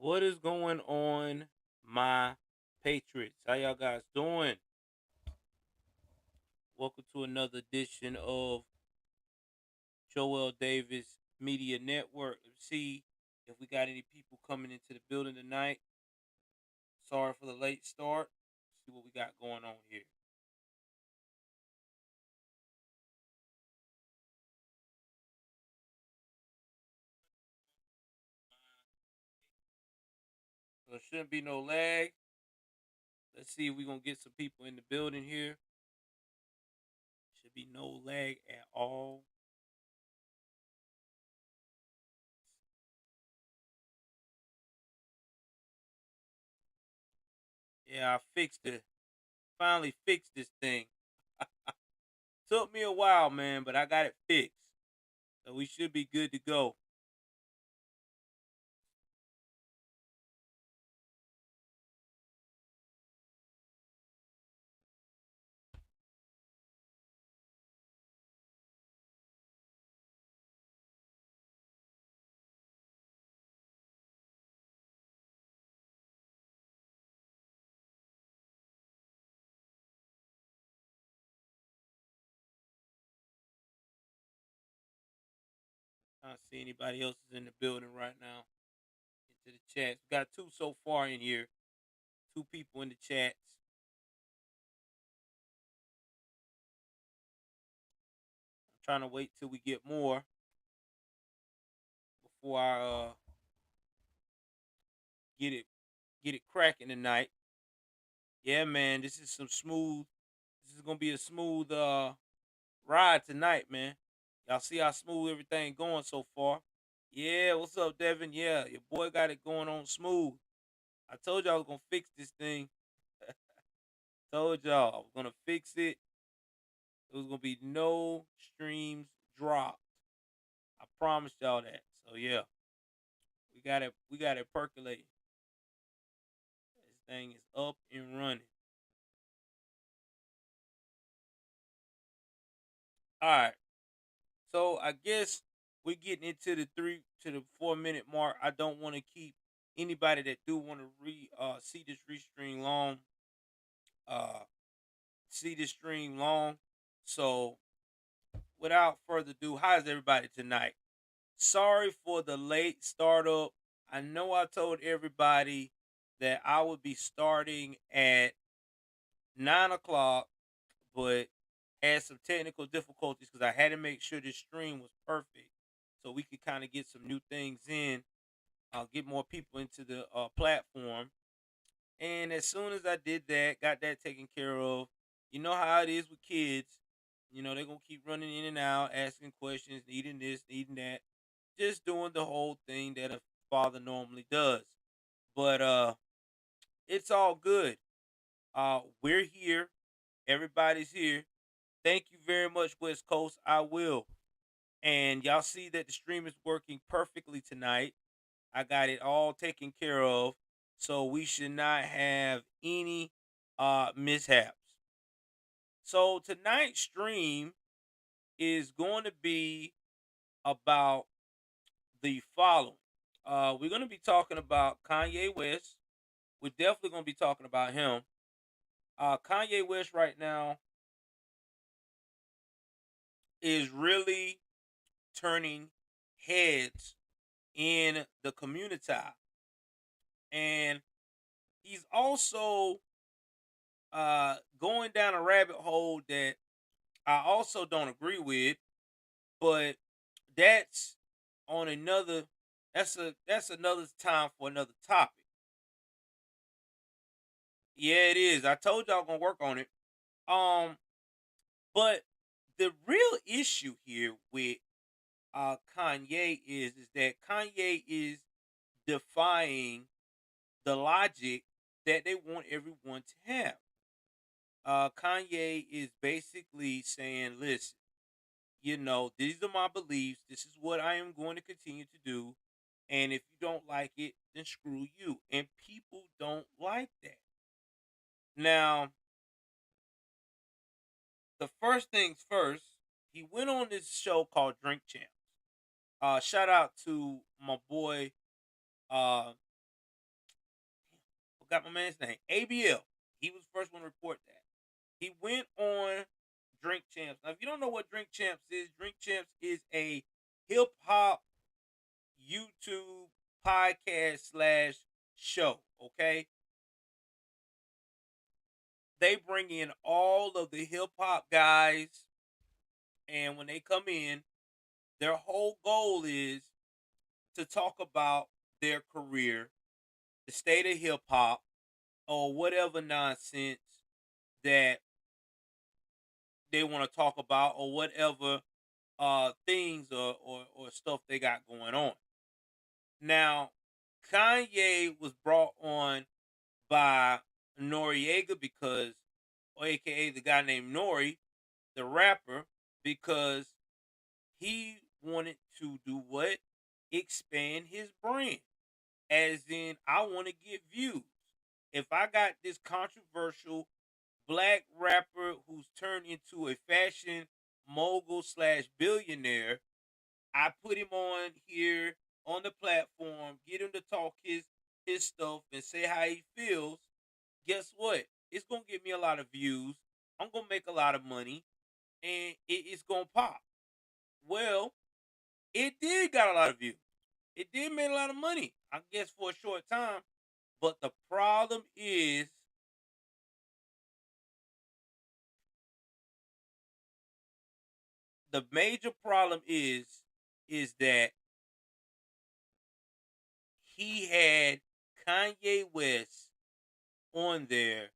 What is going on, my Patriots? How y'all guys doing? Welcome to another edition of Joel Davis Media Network. Let's see if we got any people coming into the building tonight. Sorry for the late start. Let's see what we got going on here. So there shouldn't be no lag. Let's see if we're gonna get some people in the building here. Should be no lag at all. Yeah, I fixed it. Finally fixed this thing. Took me a while, man, but I got it fixed. So we should be good to go. I don't see anybody else is in the building right now. Into the chats. We got two so far in here. Two people in the chats. I'm trying to wait till we get more before I get it cracking tonight. Yeah, man, this is some smooth. This is gonna be a smooth ride tonight, man. Y'all see how smooth everything going so far. Yeah, what's up, Devin? Yeah, your boy got it going on smooth. I told y'all I was gonna fix this thing. Told y'all I was gonna fix it. There was gonna be no streams dropped. I promised y'all that. So yeah, we got it percolating. This thing is up and running. All right. So I guess we're getting into the 4 minute mark. I don't want to keep anybody that do want to see this restream long. Uh, see this stream long. So without further ado, how's everybody tonight? Sorry for the late startup. I know I told everybody that I would be starting at 9 o'clock, but had some technical difficulties because I had to make sure this stream was perfect so we could kind of get some new things in, get more people into the platform. And as soon as I did that, got that taken care of, you know how it is with kids. You know, they're going to keep running in and out, asking questions, needing this, needing that, just doing the whole thing that a father normally does. But it's all good. We're here. Everybody's here. Thank you very much, West Coast. I will. And y'all see that the stream is working perfectly tonight. I got it all taken care of. So we should not have any mishaps. So tonight's stream is going to be about the following. We're going to be talking about Kanye West. We're definitely going to be talking about him. Kanye West right now is really turning heads in the community, and he's also going down a rabbit hole that I also don't agree with, but that's on another. That's another time for another topic. Yeah, it is. I told y'all gonna work on it. Um, but the real issue here with Kanye is that Kanye is defying the logic that they want everyone to have. Kanye is basically saying, "Listen, these are my beliefs. This is what I am going to continue to do, and if you don't like it, then screw you." And people don't like that. Now, the first things first, he went on this show called Drink Champs. Shout out to my boy forgot my man's name. ABL. He was the first one to report that. He went on Drink Champs. Now, if you don't know what Drink Champs is a hip hop YouTube podcast slash show. Okay, they bring in all of the hip hop guys, and when they come in, their whole goal is to talk about their career, the state of hip hop, or whatever nonsense that they want to talk about, or whatever things or stuff they got going on. Now, Kanye was brought on by Noriega because, or AKA the guy named Nori, the rapper, because he wanted to do what? Expand his brand. As in, I want to get views. If I got this controversial black rapper who's turned into a fashion mogul slash billionaire, I put him on here on the platform, get him to talk his stuff and say how he feels. Guess what? It's gonna give me a lot of views. I'm gonna make a lot of money, and it's gonna pop. Well, it did got a lot of views. It did make a lot of money, I guess, for a short time. But the problem is, the major problem is that he had Kanye West on there,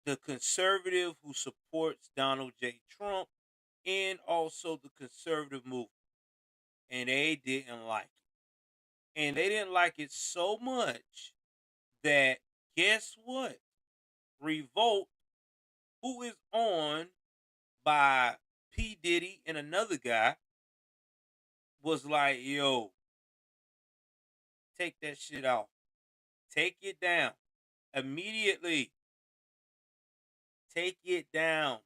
the conservative who supports Donald J. Trump, and also the conservative movement. And they didn't like it. And they didn't like it so much that, guess what? Revolt, who is on by P. Diddy and another guy, was like, yo, take that shit off. Take it down. Immediately. Take it down.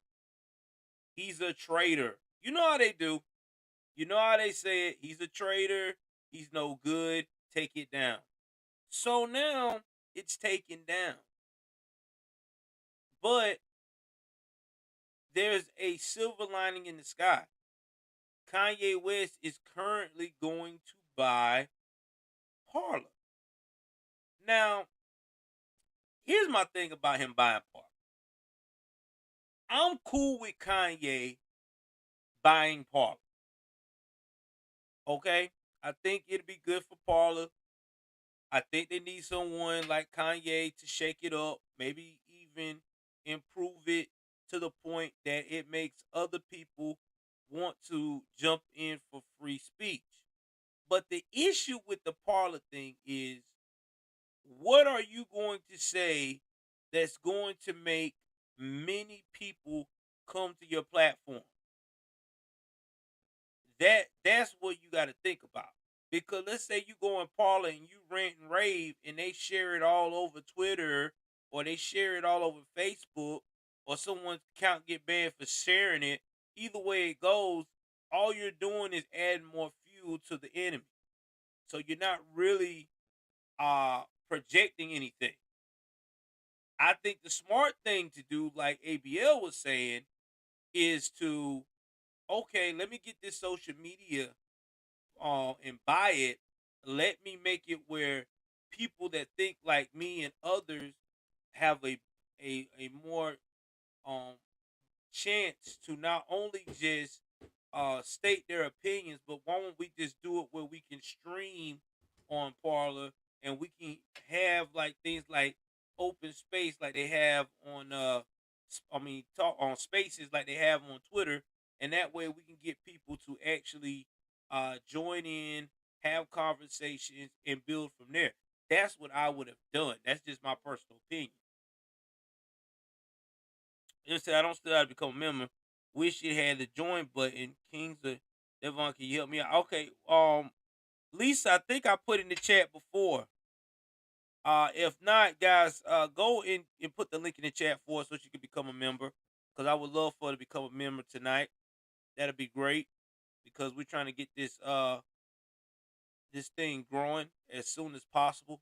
He's a traitor. You know how they do. You know how they say it. He's a traitor. He's no good. Take it down. So now it's taken down. But there's a silver lining in the sky. Kanye West is currently going to buy Parler. Now, here's my thing about him buying Parler. I'm cool with Kanye buying Parler. Okay? I think it'd be good for Parler. I think they need someone like Kanye to shake it up, maybe even improve it to the point that it makes other people want to jump in for free speech. But the issue with the Parler thing is, what are you going to say that's going to make many people come to your platform? That's what you got to think about. Because let's say you go in Parler and you rant and rave and they share it all over Twitter, or they share it all over Facebook, or someone's account get banned for sharing it. Either way it goes, all you're doing is adding more fuel to the enemy. So you're not really projecting anything. I think the smart thing to do, like ABL was saying, is to, okay, let me get this social media and buy it. Let me make it where people that think like me and others have a more um chance to not only just state their opinions, but why won't we just do it where we can stream on Parler, and we can have like things like open space like they have on talk on spaces like they have on Twitter, and that way we can get people to actually join in, have conversations, and build from there. That's what I would have done. That's just my personal opinion. Just said I don't still have to become a member. Wish it had the join button. Kings of Devon, can you help me out? Okay. Lisa, I think I put in the chat before. If not, guys, go in and put the link in the chat for us so you can become a member. Because I would love for her to become a member tonight. That'd be great. Because we're trying to get this thing growing as soon as possible.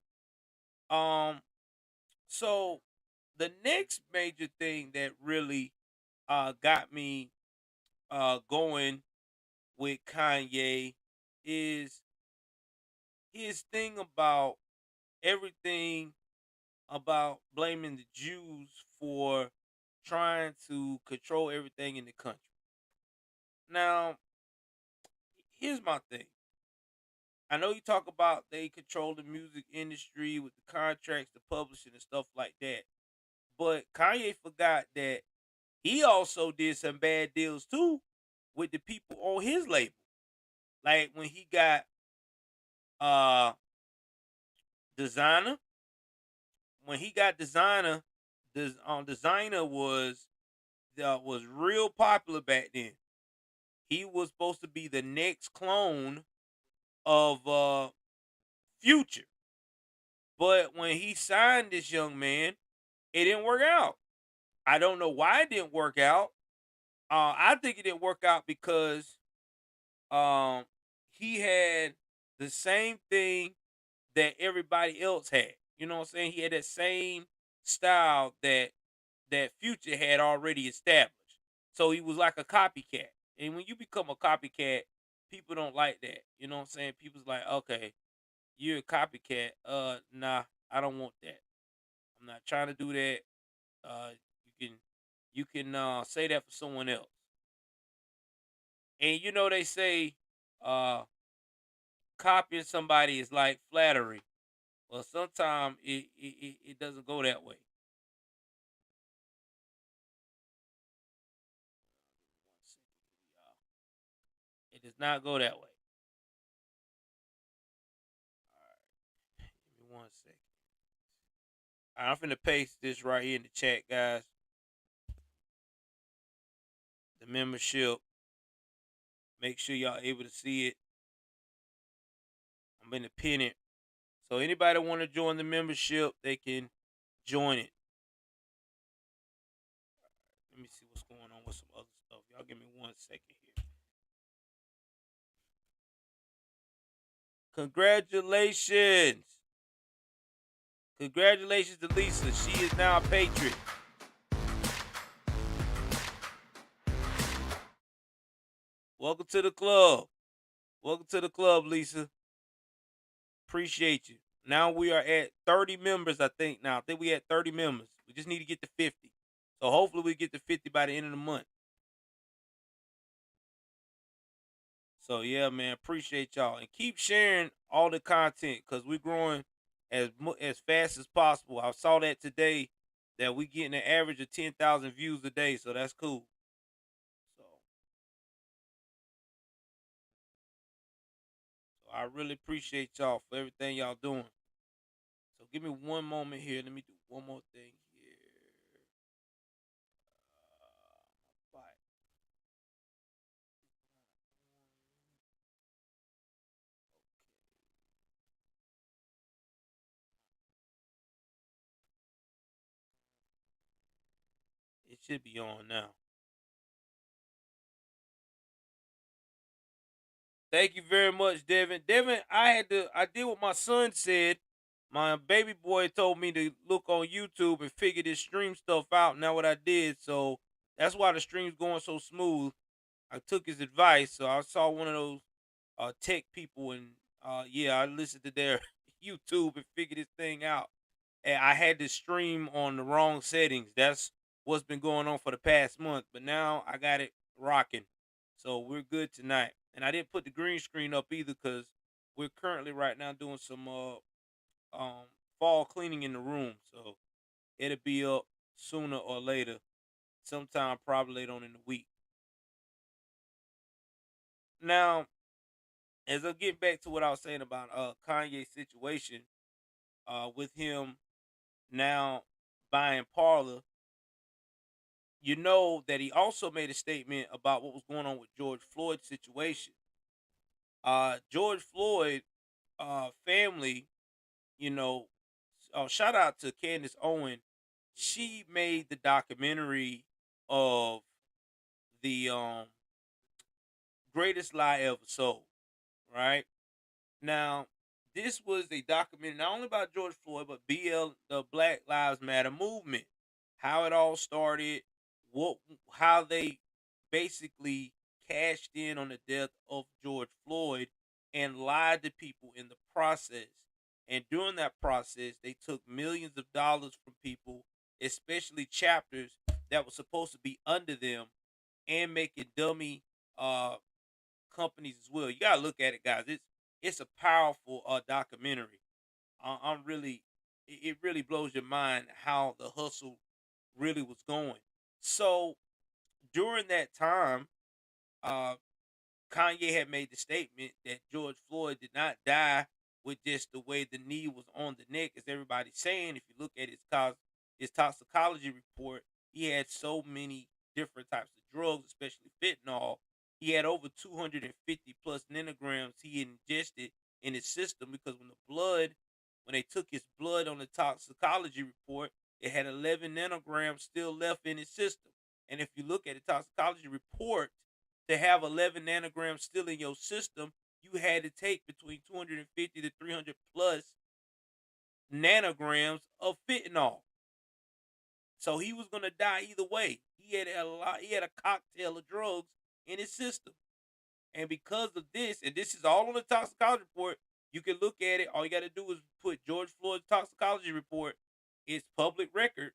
So the next major thing that really got me going with Kanye is his thing about everything about blaming the Jews for trying to control everything in the country. Now, here's my thing. I know you talk about they control the music industry with the contracts, the publishing, and stuff like that. But Kanye forgot that he also did some bad deals too with the people on his label. Like when he got uh designer, when he got designer, designer was real popular back then. He was supposed to be the next clone of Future. But when he signed this young man, it didn't work out. I don't know why it didn't work out. I think it didn't work out because um he had the same thing that everybody else had. You know what I'm saying? He had that same style that Future had already established. So he was like a copycat. And when you become a copycat, people don't like that. You know what I'm saying? People's like, okay, you're a copycat. Nah, I don't want that. I'm not trying to do that. Uh, you can say that for someone else. And you know they say uh copying somebody is like flattery. Well, sometimes it doesn't go that way. It does not go that way. Give me 1 second. All right, I'm finna paste this right here in the chat, guys. The membership. Make sure y'all able to see it. I'm gonna pin it. So anybody want to join the membership, they can join it. Let me see what's going on with some other stuff. Y'all give me 1 second here. Congratulations. Congratulations to Lisa. She is now a patriot. Welcome to the club. Welcome to the club, Lisa. Appreciate you. Now we are at 30 members, I think. Now I think we at 30 members. We just need to get to 50. So hopefully we get to 50 by the end of the month. So yeah, man, appreciate y'all and keep sharing all the content because we're growing as fast as possible. I saw that today that we getting an average of 10,000 views a day, so that's cool. So I really appreciate y'all for everything y'all doing. So give me one moment here. Let me do one more thing here. Bye. It should be on now. Thank you very much, Devin. Devin, I did what my son said. My baby boy told me to look on YouTube and figure this stream stuff out. And that's what I did. So that's why the stream's going so smooth. I took his advice. So I saw one of those tech people and yeah, I listened to their YouTube and figured this thing out. And I had to stream on the wrong settings. That's what's been going on for the past month. But now I got it rocking. So we're good tonight. And I didn't put the green screen up either because we're currently right now doing some um fall cleaning in the room. So it'll be up sooner or later, sometime probably later on in the week. Now, as I get back to what I was saying about Kanye's situation, with him now buying Parler, you know that he also made a statement about what was going on with George Floyd's situation. George Floyd family, you know, shout out to Candace Owen. She made the documentary of the greatest lie ever sold. Right now, This was a documentary not only about George Floyd, but the Black Lives Matter movement, how it all started, what how they basically cashed in on the death of George Floyd and lied to people in the process. And during that process, they took millions of dollars from people, especially chapters that were supposed to be under them, and making dummy uh companies as well. You gotta look at it, guys. It's a powerful documentary. I'm really, it really blows your mind how the hustle really was going. So during that time, uh, Kanye had made the statement that George Floyd did not die with just the way the knee was on the neck, as everybody's saying. If you look at his toxicology report, he had so many different types of drugs, especially fentanyl. He had over 250 plus nanograms he ingested in his system because when they took his blood on the toxicology report, it had 11 nanograms still left in his system. And if you look at the toxicology report, to have 11 nanograms still in your system, you had to take between 250 to 300 plus nanograms of fentanyl. So he was going to die either way. He had a cocktail of drugs in his system. And because of this, and this is all on the toxicology report, you can look at it. All you got to do is put George Floyd's toxicology report. It's public record.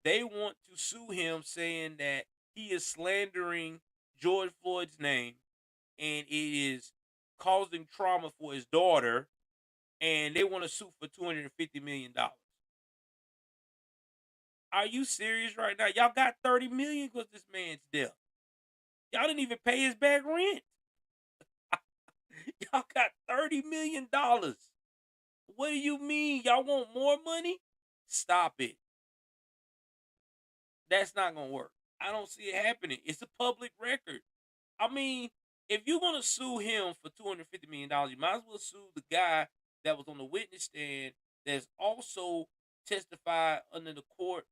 They want to sue him saying that he is slandering George Floyd's name and it is causing trauma for his daughter, and they want to sue for $250 million. Are you serious right now? Y'all got 30 million because this man's death. Y'all didn't even pay his back rent. Y'all got $30 million. What do you mean? Y'all want more money? Stop it. That's not gonna work. I don't see it happening. It's a public record. I mean, if you're gonna sue him for $250 million, you might as well sue the guy that was on the witness stand that's also testified under the court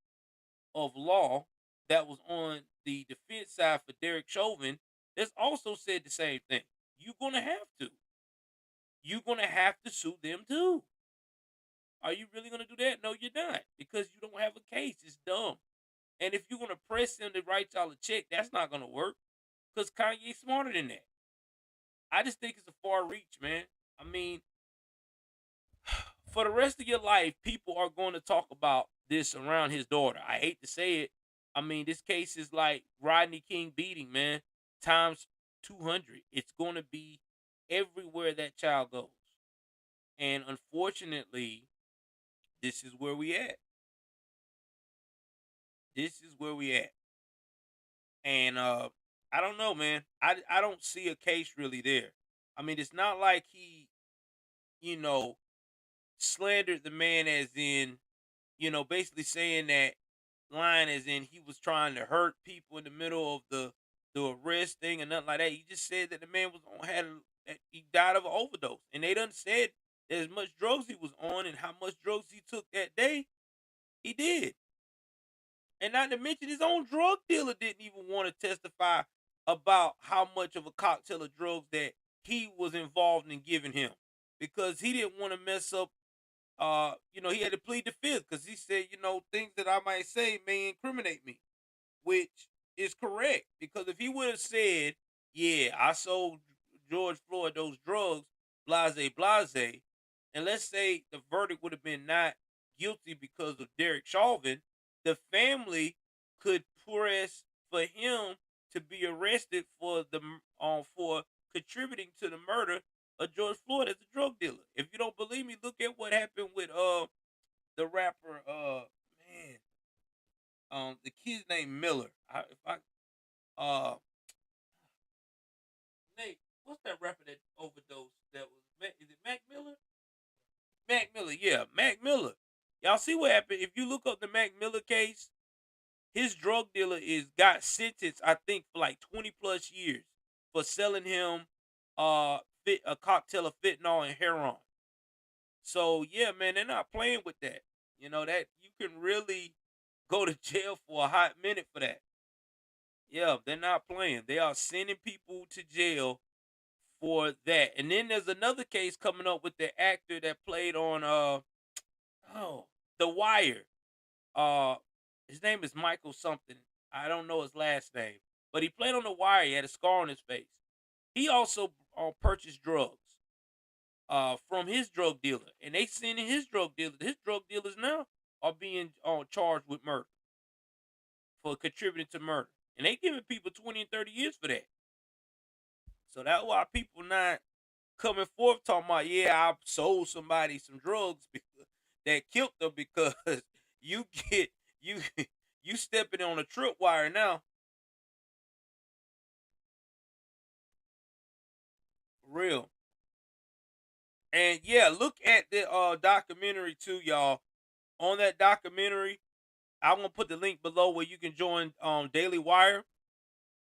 of law that was on the defense side for Derek Chauvin that's also said the same thing. You're gonna have to. You're gonna have to sue them too. Are you really gonna do that? No, you're not, because you don't have a case. It's dumb. And if you're gonna press him to write y'all a check, that's not gonna work because Kanye's smarter than that. I just think it's a far reach, man. I mean, for the rest of your life, people are going to talk about this around his daughter. I hate to say it. I mean, this case is like Rodney King beating, man, times 200. It's going to be everywhere that child goes. And unfortunately, this is where we at. This is where we at. And I don't know, man. I don't see a case really there. I mean, it's not like he, you know, slandered the man as in, basically saying that line as in he was trying to hurt people in the middle of the arrest thing and nothing like that. He just said that the man was on that he died of an overdose, and they done said that as much drugs he was on and how much drugs he took that day, he did. And not to mention his own drug dealer didn't even want to testify about how much of a cocktail of drugs that he was involved in giving him because he didn't want to mess up. He had to plead the fifth because he said, things that I might say may incriminate me, which is correct. Because if he would have said, yeah, I sold George Floyd those drugs, blase, blase, and let's say the verdict would have been not guilty because of Derek Chauvin, the family could press for him to be arrested for contributing to the murder of George Floyd as a drug dealer. If you don't believe me, look at what happened with the rapper the kid's name Miller. Nate, what's that rapper that overdosed? That was is it Mac Miller? Mac Miller, yeah, Mac Miller. Y'all see what happened? If you look up the Mac Miller case, his drug dealer got sentenced, I think, for like 20 plus years for selling him a cocktail of fentanyl and heroin. So yeah, man, they're not playing with that. That you can really go to jail for a hot minute for that. Yeah, they're not playing. They are sending people to jail for that. And then there's another case coming up with the actor that played on oh The Wire. Uh, his name is Michael something. I don't know his last name, but he played on The Wire. He had a scar on his face. He also purchased drugs from his drug dealer, and they sending his drug dealer. His drug dealers now are being charged with murder for contributing to murder, and they giving people 20 and 30 years for that. So that's why people not coming forth talking about, yeah, I sold somebody some drugs because that killed them because you get you you stepping on a tripwire now. Real. And yeah, look at the documentary too, y'all. On that documentary, I'm gonna put the link below where you can join Daily Wire.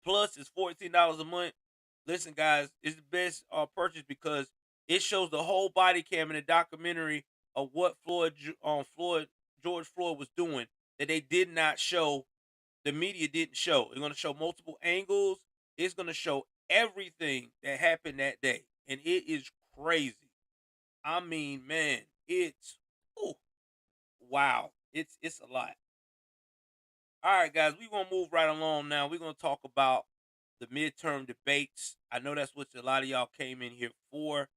Plus, it's $14 a month. Listen, guys, it's the best purchase because it shows the whole body cam in the documentary of what George Floyd was doing that they did not show. The media didn't show. It's gonna show multiple angles. It's gonna show everything that happened that day, and it is crazy. I mean, man, it's ooh, wow. It's a lot. All right, guys, we're gonna move right along now. We're gonna talk about the midterm debates. I know that's what a lot of y'all came in here for.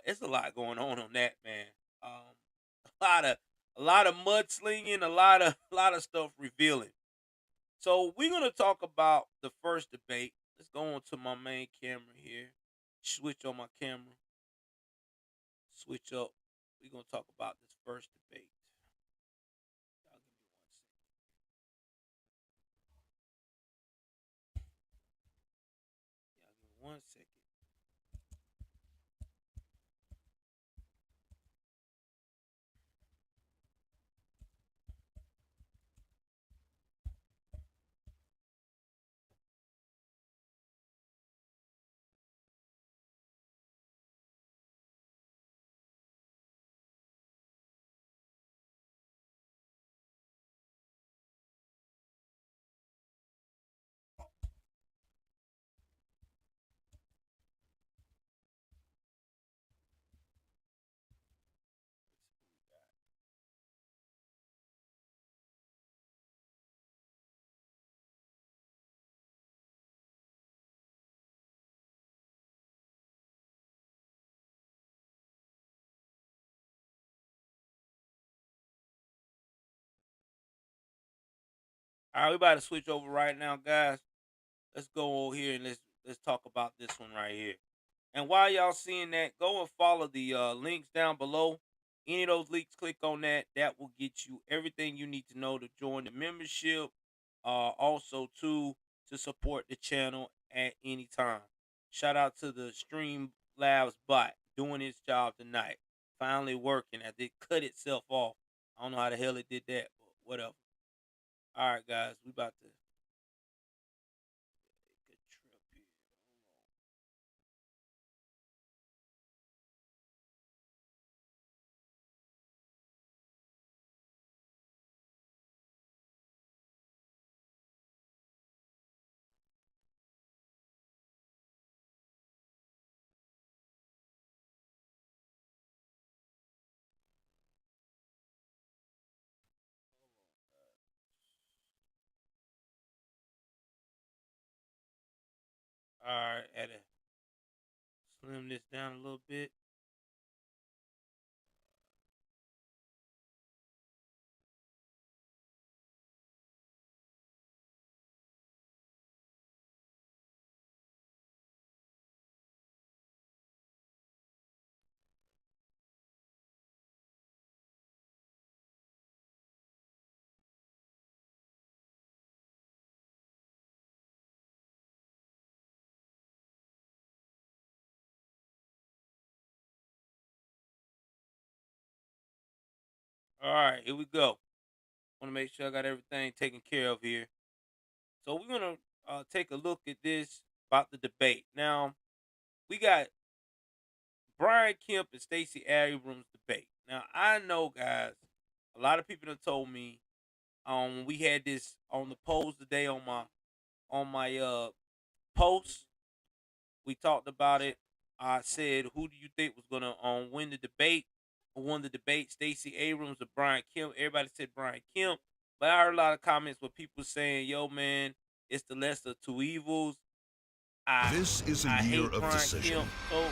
It's a lot going on that, man. Um, a lot of mudslinging, a lot of stuff revealing. So we're gonna talk about the first debate. Let's go on to my main camera here. Switch on my camera. Switch up. We're gonna talk about this first debate. Y'all give me 1 second. All right, we about to switch over right now, guys. Let's go over here and let's talk about this one right here. And while y'all seeing that, go and follow the links down below. Any of those links, click on that. That will get you everything you need to know to join the membership. Also, too, to support the channel at any time. Shout out to the Stream Labs bot doing its job tonight. Finally working as it cut itself off. I don't know how the hell it did that, but whatever. All right, guys, we about to take a trip here. All right, at a slim this down a little bit. All right, here we go. Want to make sure I got everything taken care of here. So we're gonna take a look at this about the debate. Now we got Brian Kemp and Stacey Abrams debate. Now I know, guys, a lot of people have told me when we had this on the polls today on my post, We talked about it. I said, who do you think was gonna win the debate? Who won the debate? Stacey Abrams or Brian Kemp? Everybody said Brian Kemp, but I heard a lot of comments with people saying, "Yo, man, it's the lesser of two evils." I This is a I year hate of Brian decision. Kemp. So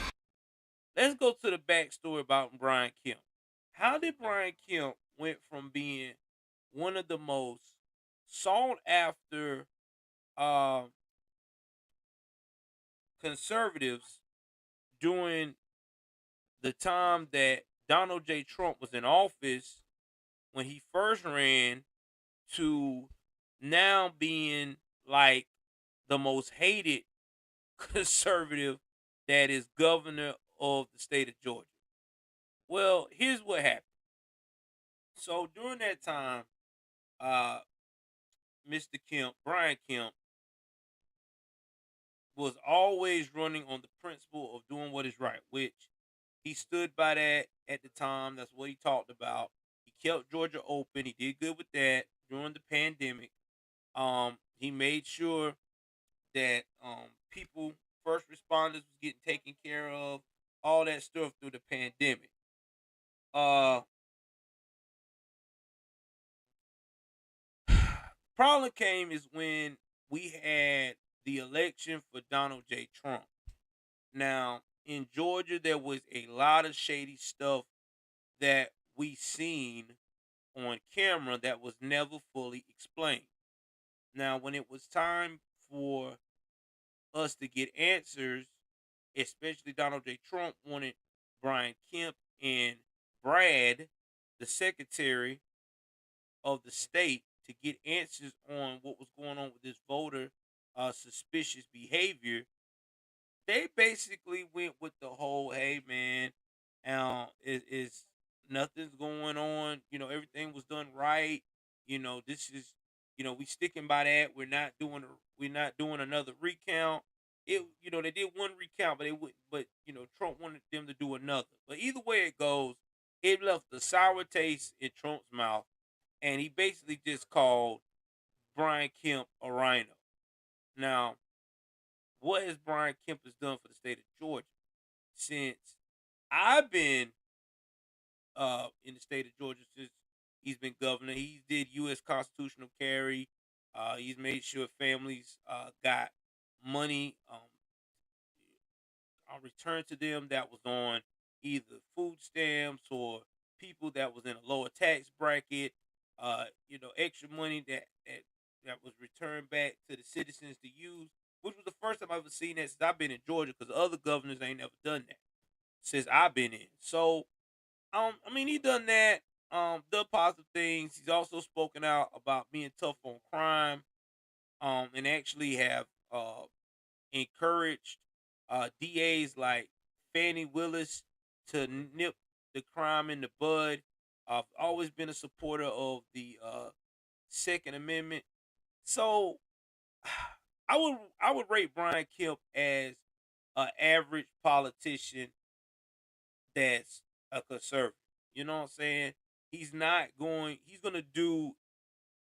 let's go to the backstory about Brian Kemp. How did Brian Kemp went from being one of the most sought after um conservatives during the time that Donald J. Trump was in office when he first ran to now being like the most hated conservative that is governor of the state of Georgia? Well, here's what happened. So during that time, uh, Mr. Kemp, Brian Kemp, was always running on the principle of doing what is right, which he stood by that at the time. That's what he talked about. He kept Georgia open. He did good with that during the pandemic. He made sure that people, first responders, was getting taken care of, all that stuff through the pandemic. Uh, problem came is when we had the election for Donald J. Trump. Now, in Georgia, there was a lot of shady stuff that we seen on camera that was never fully explained. Now, when it was time for us to get answers, especially Donald J. Trump wanted Brian Kemp and Brad, the secretary of the state, to get answers on what was going on with this voter suspicious behavior. They basically went with the whole, hey man, is nothing's going on. Everything was done right. This is, we sticking by that. We're not doing another recount. They did one recount, but they would, but Trump wanted them to do another. But either way it goes, it left a sour taste in Trump's mouth, and he basically just called Brian Kemp a rhino. Now, what has Brian Kemp has done for the state of Georgia since I've been in the state of Georgia since he's been governor? He did U.S. constitutional carry. He's made sure families got money returned to them that was on either food stamps or people that was in a lower tax bracket. Extra money that was returned back to the citizens to use, which was the first time I've ever seen that since I've been in Georgia, because other governors ain't never done that since I've been in. So, I mean, he done that. Done positive things. He's also spoken out about being tough on crime. And actually have encouraged DAs like Fannie Willis to nip the crime in the bud. I've always been a supporter of the Second Amendment. So I would rate Brian Kemp as an average politician that's a conservative. You know what I'm saying? He's gonna do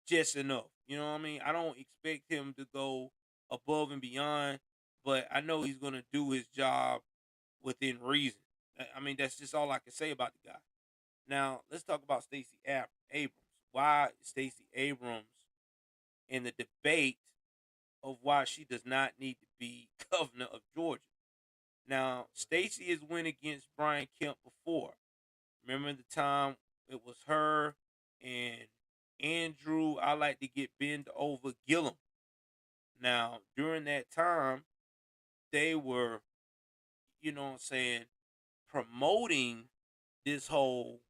just enough. You know what I mean? I don't expect him to go above and beyond, but I know he's gonna do his job within reason. I mean, that's just all I can say about the guy. Now, let's talk about Abrams. Why Stacey Abrams in the debate of why she does not need to be governor of Georgia. Now, Stacey has went against Brian Kemp before. Remember the time it was her and Andrew, I like to get bent over Gillum. Now, during that time, they were, what I'm saying, promoting this whole,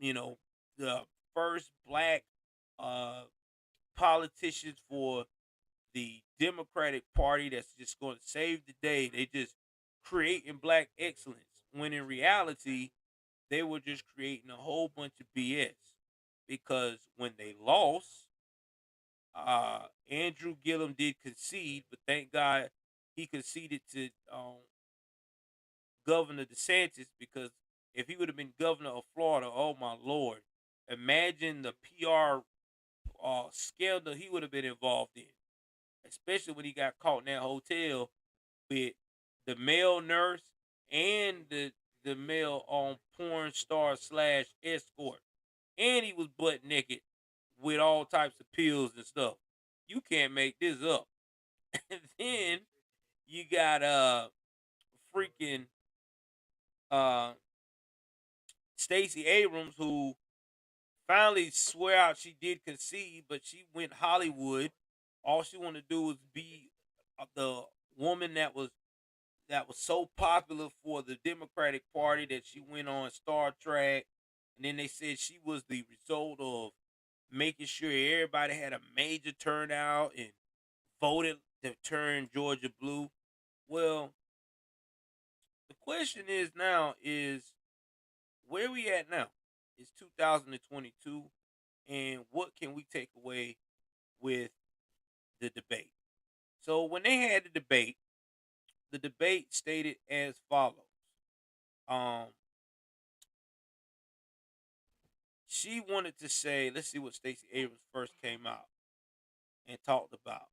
the first black uh politicians for the Democratic Party that's just going to save the day. They just creating black excellence, when in reality they were just creating a whole bunch of BS. Because when they lost, Andrew Gillum did concede, but thank God he conceded to Governor DeSantis, because if he would have been governor of Florida, oh my lord, imagine the PR scandal he would have been involved in, especially when he got caught in that hotel with the male nurse and the male porn star slash escort, and he was butt naked with all types of pills and stuff. You can't make this up. And then you got freaking uh Stacey Abrams, who finally swear out she did concede, but she went Hollywood. All she wanted to do was be the woman that was so popular for the Democratic Party that she went on Star Trek, and then they said she was the result of making sure everybody had a major turnout and voted to turn Georgia blue. Well, the question is now is where we at now? It's 2022, and what can we take away with the debate? So when they had the debate stated as follows. Um, she wanted to say, let's see what Stacey Abrams first came out and talked about.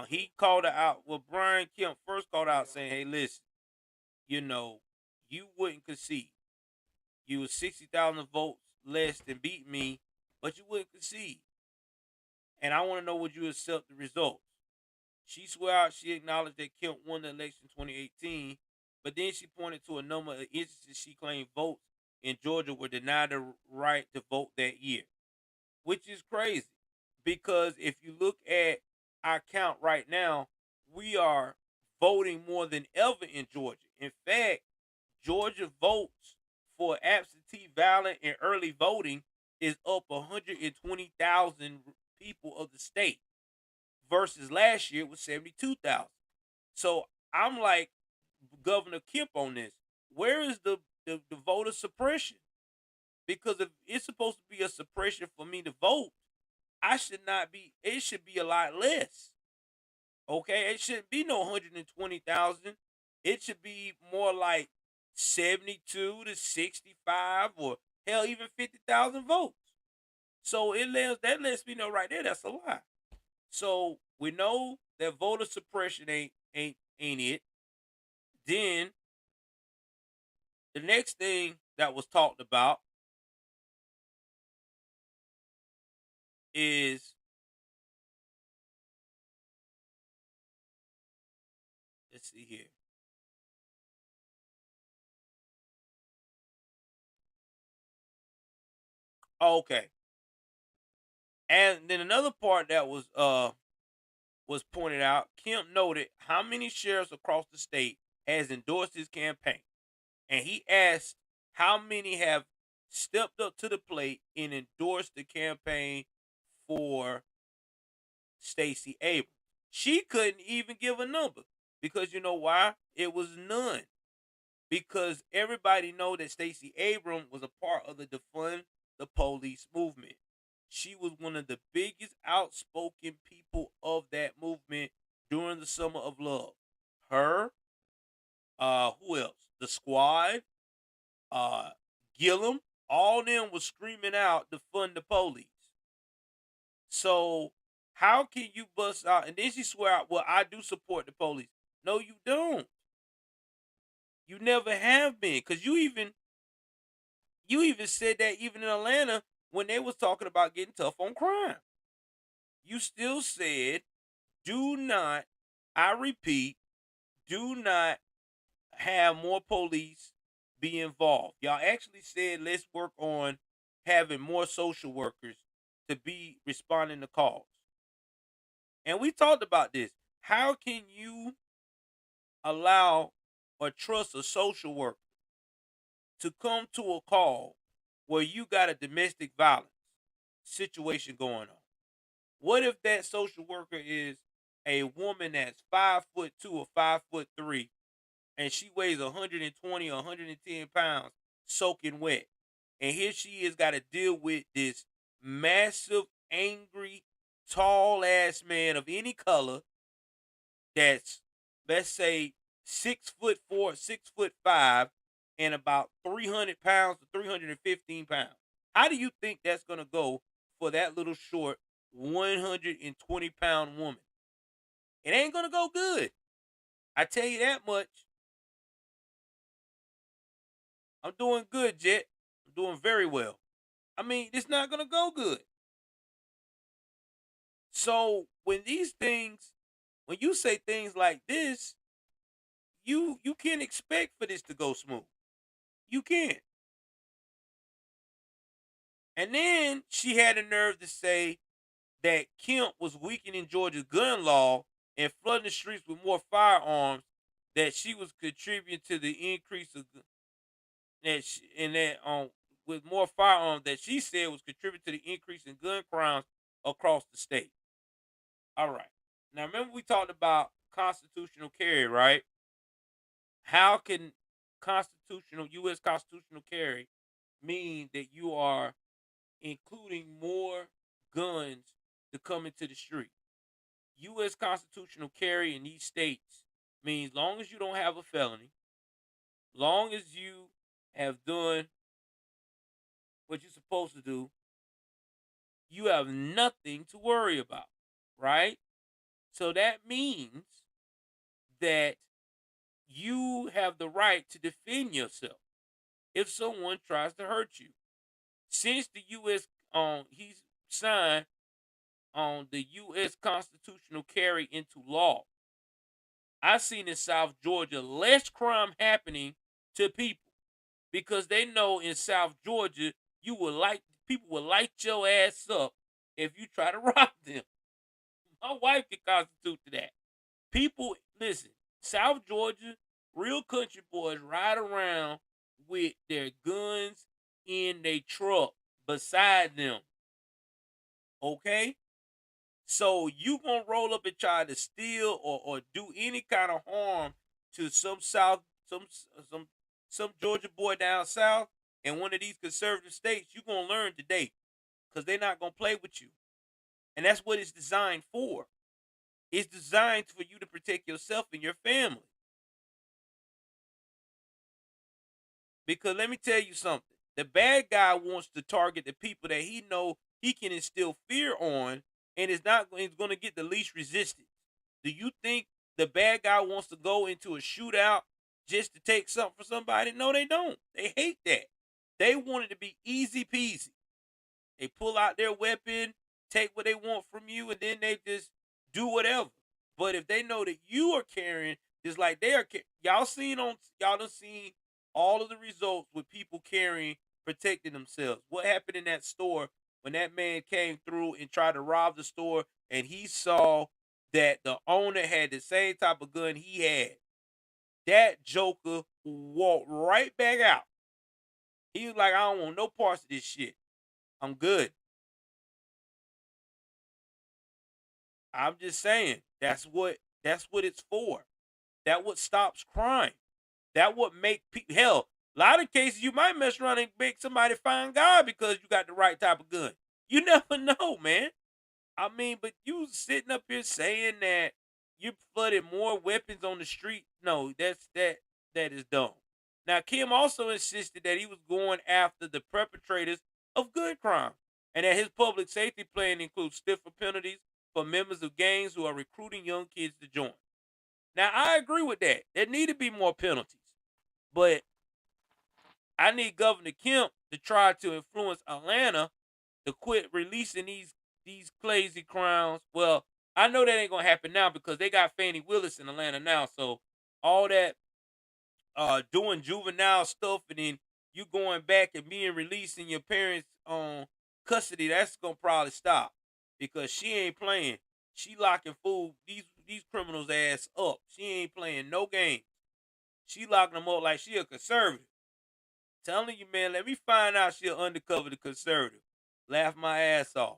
He called her out. Well, Brian Kemp first called out saying, "Hey, listen, you know, you wouldn't concede. You was 60,000 votes less than beat me, but you wouldn't concede. And I want to know, would you accept the results?" She swore out she acknowledged that Kemp won the election in 2018, but then she pointed to a number of instances she claimed votes in Georgia were denied the right to vote that year, which is crazy because if you look at our count right now, we are voting more than ever in Georgia. In fact, Georgia votes for absentee ballot and early voting is up 120,000 people of the state versus last year was 72,000. So I'm like Governor Kemp on this. Where is the voter suppression? Because if it's supposed to be a suppression for me to vote, I should not be. It should be a lot less. Okay, it shouldn't be no 120,000. It should be more like 72 to 65, or hell, even 50,000 votes. So that lets me know right there that's a lie. So we know that voter suppression ain't it. Then the next thing that was talked about is, let's see here. Okay. And then another part that was pointed out, Kemp noted how many sheriffs across the state has endorsed his campaign. And he asked how many have stepped up to the plate and endorsed the campaign for Stacey Abrams. She couldn't even give a number because you know why? It was none. Because everybody know that Stacey Abrams was a part of the defund the police movement. She was one of the biggest outspoken people of that movement during the summer of love. Her, who else? The squad, uh, Gillum, all them was screaming out defund the police. So how can you bust out and then she swear out, well, I do support the police. No, you don't. You never have been. Cause you even said that even in Atlanta when they was talking about getting tough on crime. You still said, do not, I repeat, do not have more police be involved. Y'all actually said let's work on having more social workers to be responding to calls. And we talked about this. How can you allow or trust a social worker to come to a call where you got a domestic violence situation going on? What if that social worker is a woman that's 5'2" or 5'3", and she weighs 120 or 110 pounds soaking wet? And here she is got to deal with this massive, angry, tall ass man of any color that's, let's say, 6'4", 6'5", and about 300 pounds to 315 pounds. How do you think that's gonna go for that little short 120-pound woman? It ain't gonna go good. I tell you that much. I'm doing good, Jet. I'm doing very well. I mean, it's not gonna go good. So when you say things like this, you can't expect for this to go smooth. You can't. And then she had the nerve to say that Kemp was weakening Georgia's gun law and flooding the streets with more firearms. That she was contributing to the increase of that she, and that with more firearms that she said was contributing to the increase in gun crimes across the state. All right. Now remember we talked about constitutional carry, right? How can constitutional U.S. constitutional carry mean that you are including more guns to come into the street? U.S. constitutional carry in these states means long as you don't have a felony, long as you have done what you're supposed to do, you have nothing to worry about, right? So that means that you have the right to defend yourself if someone tries to hurt you. Since the U.S. He's signed on the U.S. constitutional carry into law, I've seen in South Georgia less crime happening to people because they know in South Georgia people will light your ass up if you try to rob them. My wife can constitute to that. People, listen, South Georgia, real country boys ride around with their guns in their truck beside them. Okay? So you gonna roll up and try to steal or do any kind of harm to some Georgia boy down south in one of these conservative states, you gonna learn today. Because they're not gonna play with you. And that's what it's designed for. It's designed for you to protect yourself and your family. Because let me tell you something. The bad guy wants to target the people that he know he can instill fear on and is going to get the least resistance. Do you think the bad guy wants to go into a shootout just to take something from somebody? No, they don't. They hate that. They want it to be easy peasy. They pull out their weapon, take what they want from you, and then they just do whatever. But if they know that you are carrying, just like they are, y'all done seen all of the results with people carrying, protecting themselves. What happened in that store when that man came through and tried to rob the store, and he saw that the owner had the same type of gun he had? That joker walked right back out. He was like, I don't want no parts of this shit. I'm good. I'm just saying that's what it's for. That what stops crime. That what make people, hell, a lot of cases you might mess around and make somebody find God because you got the right type of gun. You never know, man. I mean, but you sitting up here saying that you flooded more weapons on the street. No, that is dumb. Now, Kim also insisted that he was going after the perpetrators of good crime and that his public safety plan includes stiffer penalties for members of gangs who are recruiting young kids to join. Now, I agree with that. There need to be more penalties. But I need Governor Kemp to try to influence Atlanta to quit releasing these crazy crowns. Well, I know that ain't gonna happen now because they got Fannie Willis in Atlanta now. So all that doing juvenile stuff and then you going back and being released in your parents' custody, that's gonna probably stop because she ain't playing. She locking these criminals ass up. She ain't playing no games. She locking them up like she a conservative. Telling you, man, let me find out she undercover the conservative. Laugh my ass off.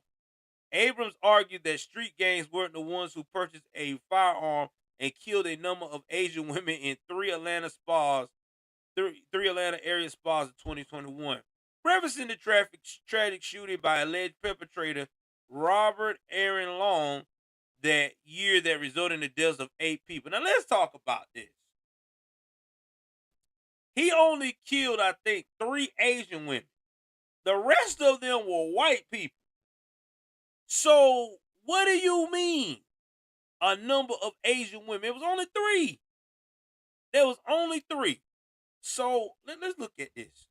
Abrams argued that street gangs weren't the ones who purchased a firearm and killed a number of Asian women in three Atlanta area spas in 2021. Referencing the tragic shooting by alleged perpetrator Robert Aaron Long that year that resulted in the deaths of 8 people. Now let's talk about this. He only killed, I think, 3 Asian women. The rest of them were white people. So, what do you mean? A number of Asian women. It was only 3. There was only 3. So let's look at this.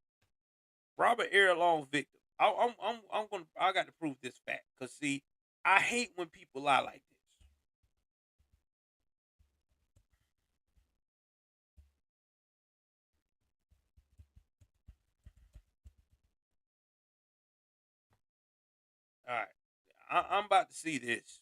Robert Earl Long victim. I got to prove this fact. Cause see, I hate when people lie like this. All right. I'm about to see this.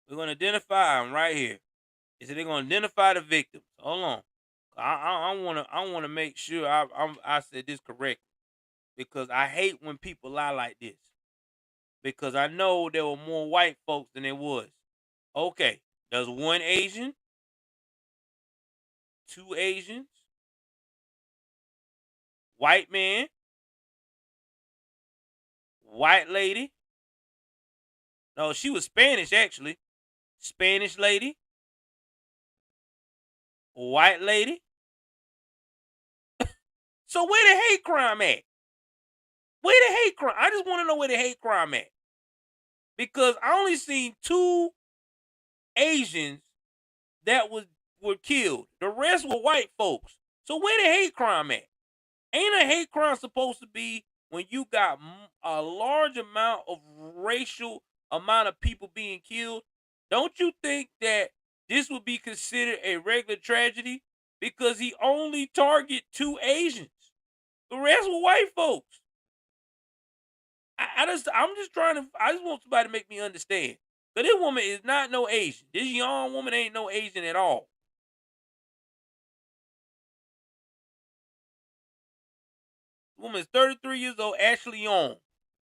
We're gonna identify them right here. They said they're gonna identify the victims. Hold on. I wanna make sure I said this correctly because I hate when people lie like this. Because I know there were more white folks than there was. Okay, there's 1 Asian, 2 Asians, white man, white lady. No, she was Spanish actually. Spanish lady, white lady. So where the hate crime at? Where the hate crime? I just want to know where the hate crime at. Because I only seen 2 Asians that were killed. The rest were white folks. So where the hate crime at? Ain't a hate crime supposed to be when you got a large amount of racial amount of people being killed? Don't you think that this would be considered a regular tragedy? Because he only targeted 2 Asians. The rest were white folks. I'm just trying to, I just want somebody to make me understand. But this woman is not no Asian. This young woman ain't no Asian at all. The woman is 33 years old, Ashley Young.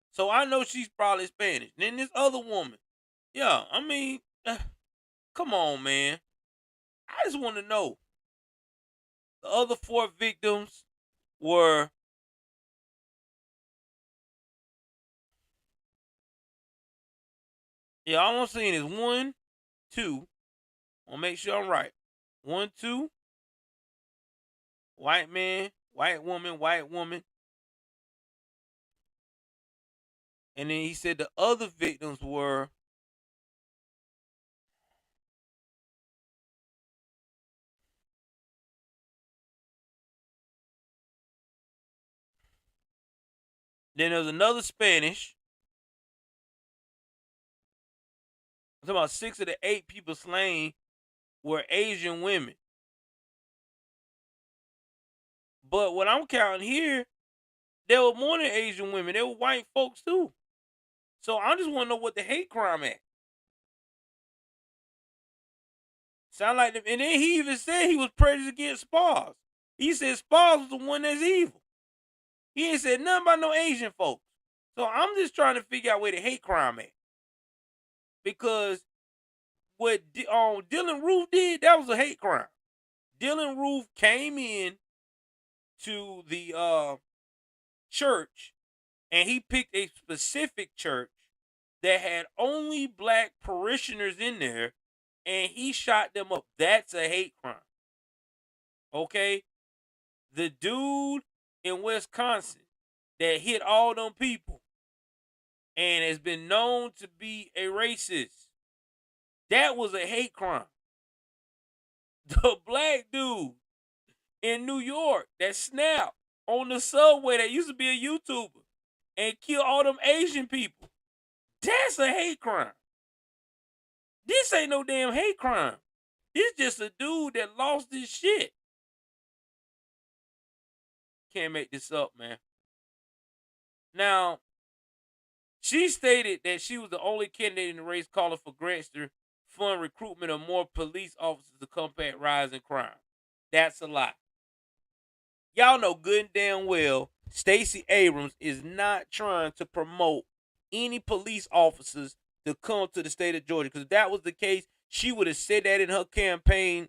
So I know she's probably Spanish. Then this other woman. Yeah, I mean, come on, man. I just want to know. The other 4 victims were all I'm seeing is 1, 2. I'll make sure I'm right. 1, 2. White man, white woman, white woman. And then he said the other victims were then there's another Spanish. I'm talking about 6 of the 8 people slain were Asian women. But what I'm counting here, there were more than Asian women. There were white folks too. So I just want to know what the hate crime at. Sound like them. And then he even said he was prejudiced against Spars. He said Spars was the one that's evil. He ain't said nothing about no Asian folks. So I'm just trying to figure out where the hate crime at. Because what Dylan Roof did, that was a hate crime. Dylan Roof came in to the church and he picked a specific church that had only black parishioners in there and he shot them up. That's a hate crime. Okay? The dude in Wisconsin that hit all them people and has been known to be a racist, that was a hate crime. The black dude in New York that snapped on the subway that used to be a YouTuber and killed all them Asian people, that's a hate crime. This ain't no damn hate crime. This just a dude that lost his shit. Can't make this up, man. Now, she stated that she was the only candidate in the race calling for grants to fund recruitment of more police officers to combat rising crime. That's a lie. Y'all know good and damn well Stacey Abrams is not trying to promote any police officers to come to the state of Georgia. Because if that was the case, she would have said that in her campaign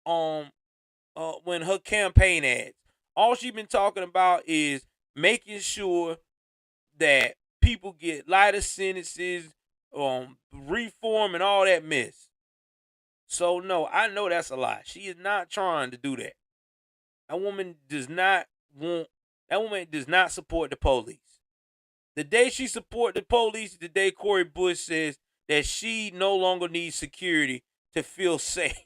when her campaign ads. All she's been talking about is making sure that people get lighter sentences, reform and all that mess. So no, I know that's a lie. She is not trying to do that. That woman does not want. That woman does not support the police. The day she support the police, the day Cori Bush says that she no longer needs security to feel safe.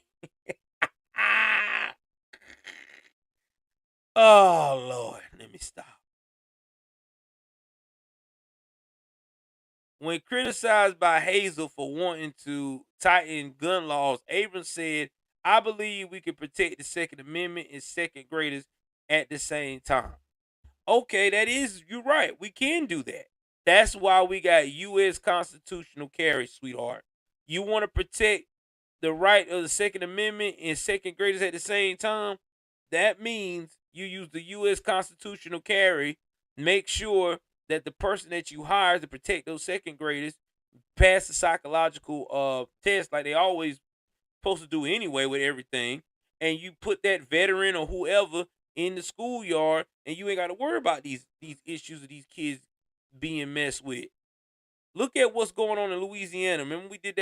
Oh Lord, let me stop. When criticized by Hazel for wanting to tighten gun laws, Abrams said, I believe we can protect the Second Amendment and second graders at the same time. Okay, you're right. We can do that. That's why we got U.S. constitutional carry, sweetheart. You want to protect the right of the Second Amendment and second graders at the same time? That means you use the U.S. constitutional carry. Make sure that the person that you hire to protect those second graders pass the psychological test like they always supposed to do anyway with everything, and you put that veteran or whoever in the schoolyard, and you ain't got to worry about these issues of these kids being messed with. Look at what's going on in Louisiana. Remember we did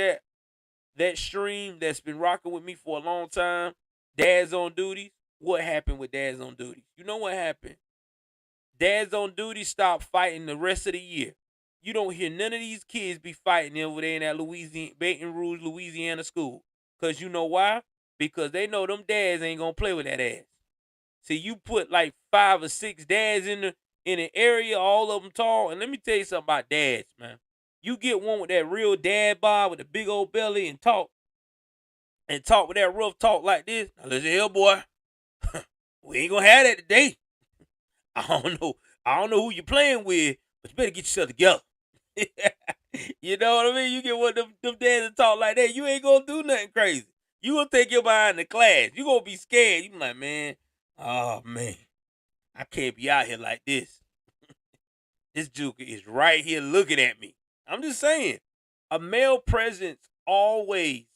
that stream that's been rocking with me for a long time, Dads on Duty? What happened with Dads on Duty? You know what happened? Dads on Duty stopped fighting the rest of the year. You don't hear none of these kids be fighting over there in that Baton Rouge, Louisiana school. Because you know why? Because they know them dads ain't going to play with that ass. See, you put like 5 or 6 dads in an area, all of them tall. And let me tell you something about dads, man. You get one with that real dad bod with a big old belly and talk with that rough talk like this. Now listen here, boy. We ain't going to have that today. I don't know who you're playing with, but you better get yourself together. You know what I mean? You get one of them dads to talk like that, you ain't gonna do nothing crazy. You gonna take your behind the class. You gonna be scared. You be like, man, oh man, I can't be out here like this. This Joker is right here looking at me. I'm just saying, a male presence always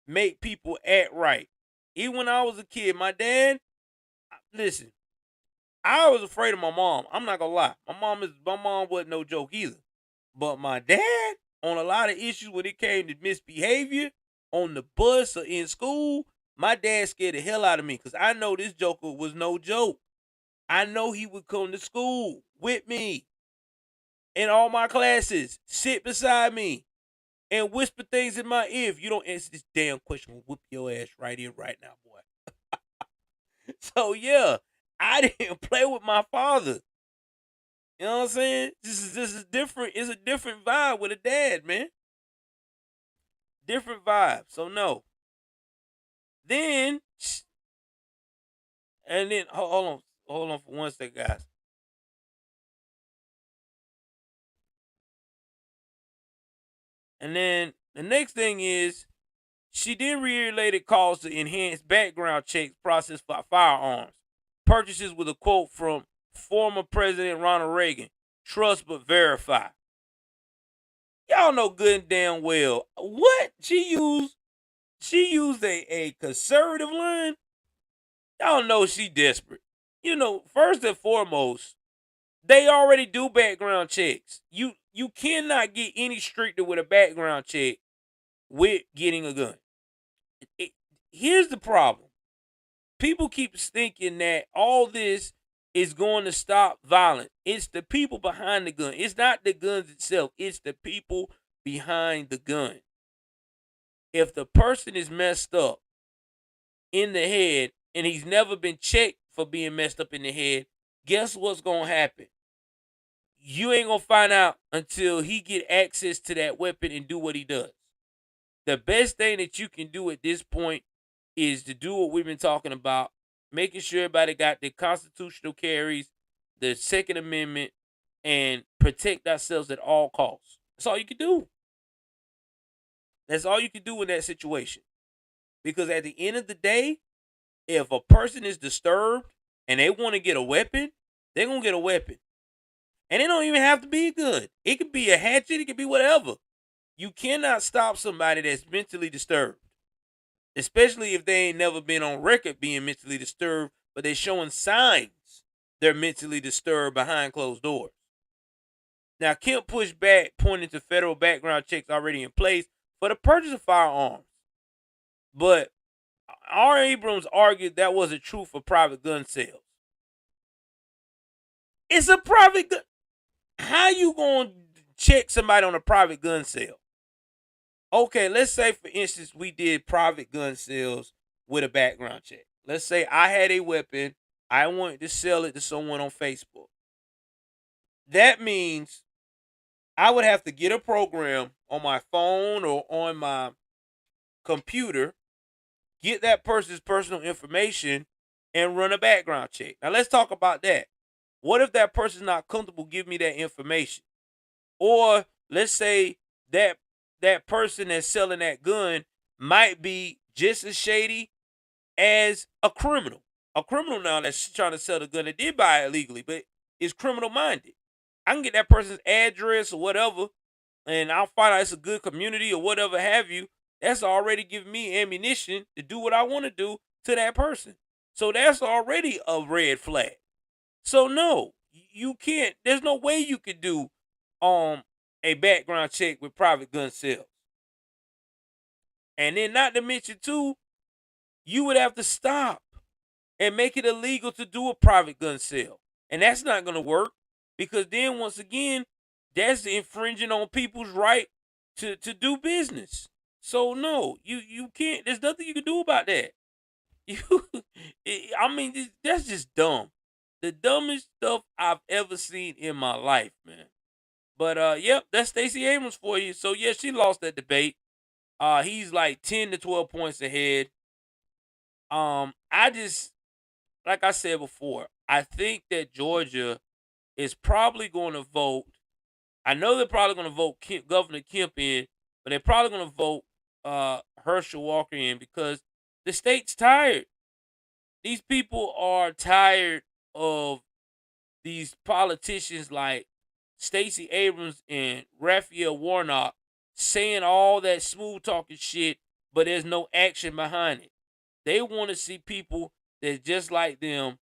make people act right. Even when I was a kid, my dad, listen, I was afraid of my mom. I'm not gonna lie. My mom wasn't no joke either. But my dad, on a lot of issues when it came to misbehavior on the bus or in school, my dad scared the hell out of me because I know this joker was no joke. I know he would come to school with me in all my classes, sit beside me, and whisper things in my ear. If you don't answer this damn question, we'll whoop your ass right here, right now, boy. So yeah, I didn't play with my father. You know what I'm saying? This is different. It's a different vibe with a dad, man. Different vibe. So no. Then and then hold on for 1 second, guys. And then the next thing is she then reiterated calls to enhance background checks process for firearms. Purchases with a quote from former President Ronald Reagan. Trust but verify. Y'all know good and damn well what she used a conservative line. Y'all know she desperate. You know, first and foremost, they already do background checks. You cannot get any stricter with a background check with getting a gun. Here's the problem. People keep thinking that all this is going to stop violence. It's the people behind the gun. It's not the guns itself. It's the people behind the gun. If the person is messed up in the head and he's never been checked for being messed up in the head, guess what's going to happen? You ain't going to find out until he get access to that weapon and do what he does. The best thing that you can do at this point is to do what we've been talking about, making sure everybody got the constitutional carries, the Second Amendment, and protect ourselves at all costs. That's all you can do. That's all you can do in that situation. Because at the end of the day, if a person is disturbed and they want to get a weapon, they're going to get a weapon. And it don't even have to be a gun. It could be a hatchet. It could be whatever. You cannot stop somebody that's mentally disturbed. Especially if they ain't never been on record being mentally disturbed, but they're showing signs they're mentally disturbed behind closed doors. Now, Kemp pushed back, pointing to federal background checks already in place for the purchase of firearms. But R. Abrams argued that wasn't true for private gun sales. It's a private gun. How you going to check somebody on a private gun sale? Okay, let's say, for instance, we did private gun sales with a background check. Let's say I had a weapon. I wanted to sell it to someone on Facebook. That means I would have to get a program on my phone or on my computer, get that person's personal information, and run a background check. Now, let's talk about that. What if that person's not comfortable giving me that information? Or let's say that person that's selling that gun might be just as shady as a criminal. A criminal now that's trying to sell the gun that did buy it illegally, but is criminal minded. I can get that person's address or whatever, and I'll find out it's a good community or whatever have you. That's already giving me ammunition to do what I want to do to that person. So that's already a red flag. So no, you can't. There's no way you could do a background check with private gun sales. And then, not to mention too, you would have to stop and make it illegal to do a private gun sale. And that's not going to work, because then once again, that's infringing on people's right to do business. So no, you can't. There's nothing you can do about that. I mean, that's just dumb. The dumbest stuff I've ever seen in my life, man. But yep, that's Stacey Abrams for you. So yeah, she lost that debate. He's like 10 to 12 points ahead. I just, like I said before, I think that Georgia is probably going to vote. I know they're probably going to vote Governor Kemp in, but they're probably going to vote Herschel Walker in, because the state's tired. These people are tired of these politicians like Stacey Abrams and Ralphael Warnock saying all that smooth talking shit, but there's no action behind it. They want to see people that just like them,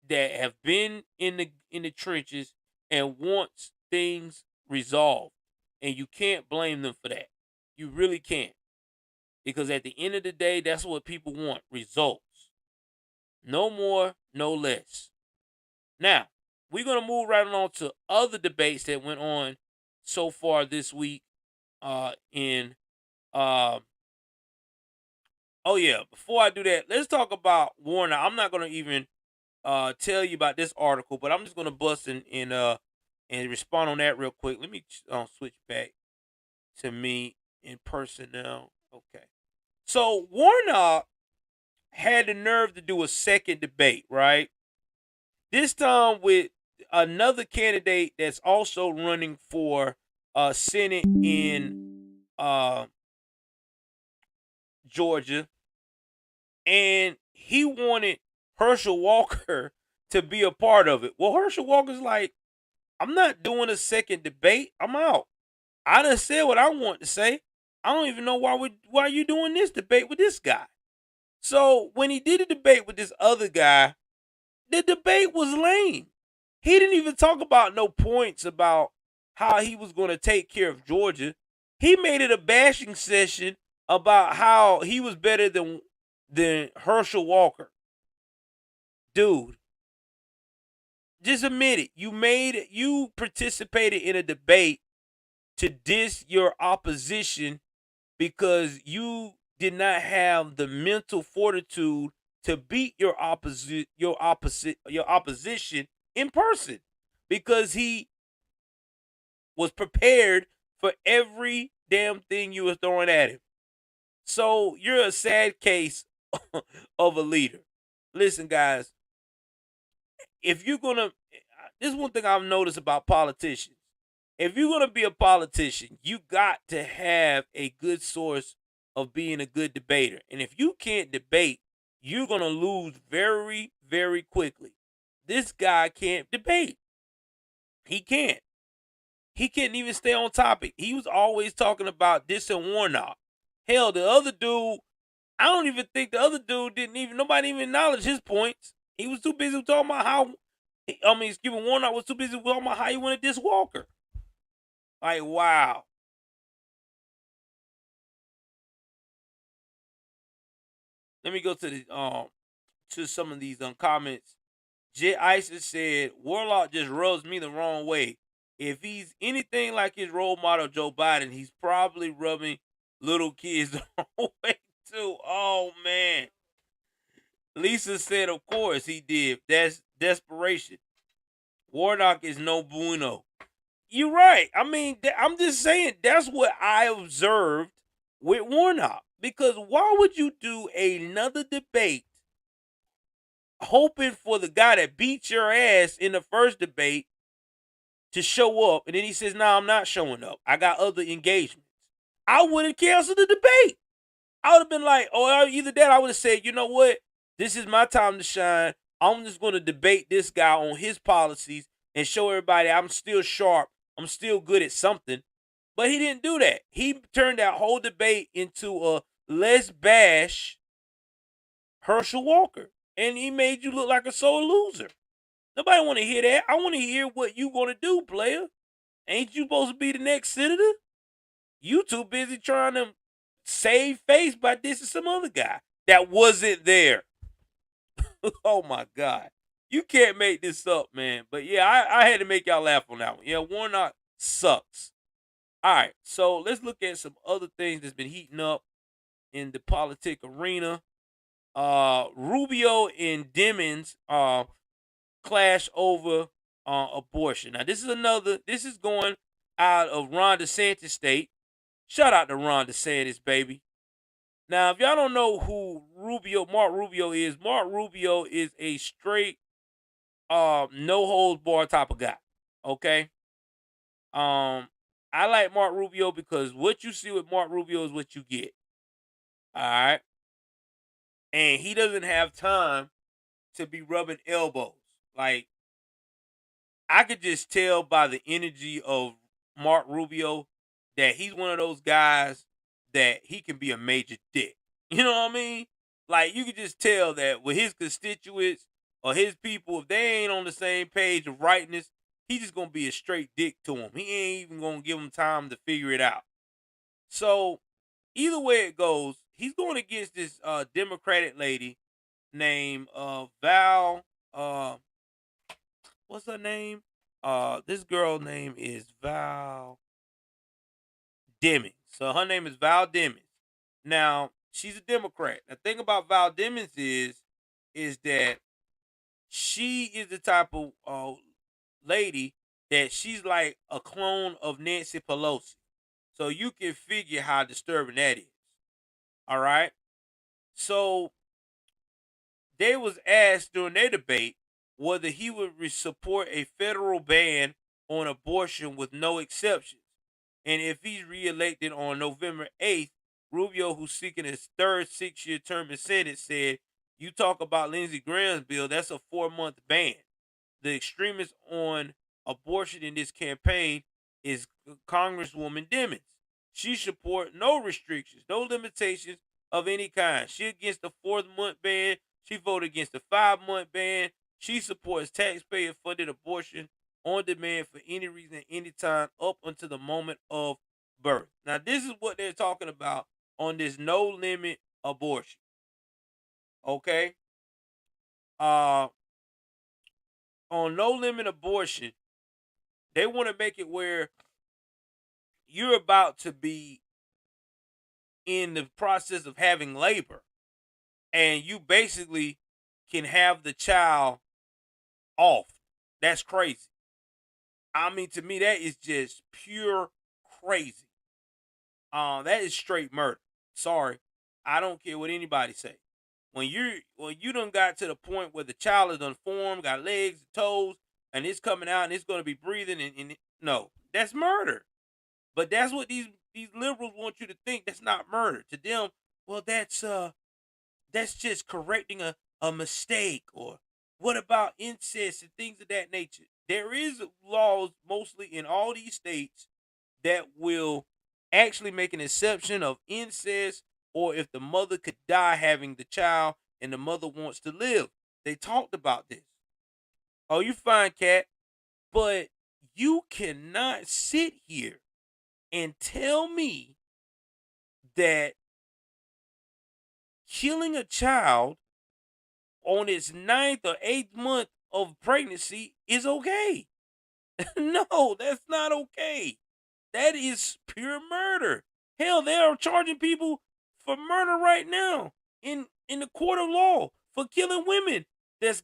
that have been in the trenches and wants things resolved. And you can't blame them for that. You really can't. Because at the end of the day, that's what people want, results. No more, no less. Now, we're going to move right along to other debates that went on so far this week. Oh yeah, before I do that, let's talk about Warner. I'm not going to even tell you about this article, but I'm just going to bust and respond on that real quick. Let me switch back to me in person now. Okay. So Warnock had the nerve to do a second debate, right? This time with another candidate that's also running for Senate in Georgia. And he wanted Herschel Walker to be a part of it. Well, Herschel Walker's like, I'm not doing a second debate. I'm out. I done said what I want to say. I don't even know why you doing this debate with this guy. So when he did a debate with this other guy, the debate was lame. He didn't even talk about no points about how he was going to take care of Georgia. He made it a bashing session about how he was better than Herschel Walker. Dude, just admit it. You participated in a debate to diss your opposition because you did not have the mental fortitude to beat your opposition in person, because he was prepared for every damn thing you were throwing at him. So you're a sad case of a leader. Listen, guys, if you're gonna, this is one thing I've noticed about politicians. If you're gonna be a politician, you got to have a good source of being a good debater. And if you can't debate, you're gonna lose very, very quickly. This guy can't debate. He can't. He can't even stay on topic. He was always talking about this and Warnock. Hell, the other dude, I don't even think the other dude nobody even acknowledged his points. He was too busy talking about Warnock was too busy talking about how he wanted this Walker. Like, wow. Let me go to some of these comments. J Isis said Warlock just rubs me the wrong way. If he's anything like his role model Joe Biden, he's probably rubbing little kids the wrong way too. Oh man. Lisa said, of course he did. That's desperation. Warnock is no bueno. You're right. I mean, I'm just saying that's what I observed with Warnock. Because why would you do another debate hoping for the guy that beat your ass in the first debate to show up, and then he says, "No, I'm not showing up. I got other engagements." I would have canceled the debate. I would have been like, oh, either that, I would have said, you know what? This is my time to shine. I'm just going to debate this guy on his policies and show everybody I'm still sharp. I'm still good at something. But he didn't do that. He turned that whole debate into a let's bash Herschel Walker. And he made you look like a sore loser. Nobody want to hear that. I want to hear what you going to do, player. Ain't you supposed to be the next senator? You too busy trying to save face by dissing some other guy that wasn't there. Oh my God. You can't make this up, man. But yeah, I had to make y'all laugh on that one. Yeah, Warnock sucks. All right, so let's look at some other things that's been heating up in the politic arena. Rubio and Demmings clash over abortion. Now, this is going out of Ron DeSantis' state. Shout out to Ron DeSantis, baby. Now, if y'all don't know who Marc Rubio is a straight, no holds barred type of guy. Okay. I like Marc Rubio because what you see with Marc Rubio is what you get. All right. And he doesn't have time to be rubbing elbows. Like, I could just tell by the energy of Marc Rubio that he's one of those guys that he can be a major dick. You know what I mean? Like, you can just tell that with his constituents or his people, if they ain't on the same page of rightness, he's just gonna be a straight dick to them. He ain't even gonna give them time to figure it out. So either way it goes, he's going against this Democratic lady named Val. What's her name? This girl name is Val Demmings. So her name is Val Demmings. Now, she's a Democrat. The thing about Val Demmings is that she is the type of lady that she's like a clone of Nancy Pelosi. So you can figure how disturbing that is. All right. So they was asked during their debate whether he would support a federal ban on abortion with no exceptions. And if he's reelected on November 8th, Rubio, who's seeking his third 6-year term in Senate, said, you talk about Lindsey Graham's bill, that's a 4-month ban. The extremist on abortion in this campaign is Congresswoman Demmings. She supports no restrictions, no limitations of any kind. She against the 4-month ban. She voted against the 5-month ban. She supports taxpayer-funded abortion on demand for any reason, anytime, up until the moment of birth. Now, this is what they're talking about on this no-limit abortion. Okay? On no-limit abortion, they want to make it where you're about to be in the process of having labor, and you basically can have the child off. That's crazy. I mean, to me, that is just pure crazy. That is straight murder. Sorry, I don't care what anybody say. When you done got to the point where the child is unformed, got legs, toes, and it's coming out and it's going to be breathing, and no, that's murder. But that's what these liberals want you to think. That's not murder to them. Well, that's just correcting a mistake. Or what about incest and things of that nature? There is laws mostly in all these states that will actually make an exception of incest, or if the mother could die having the child and the mother wants to live. They talked about this. Oh, you fine, cat. But you cannot sit here and tell me that killing a child on its ninth or eighth month of pregnancy is okay. No, that's not okay. That is pure murder. Hell, they are charging people for murder right now in the court of law for killing women that's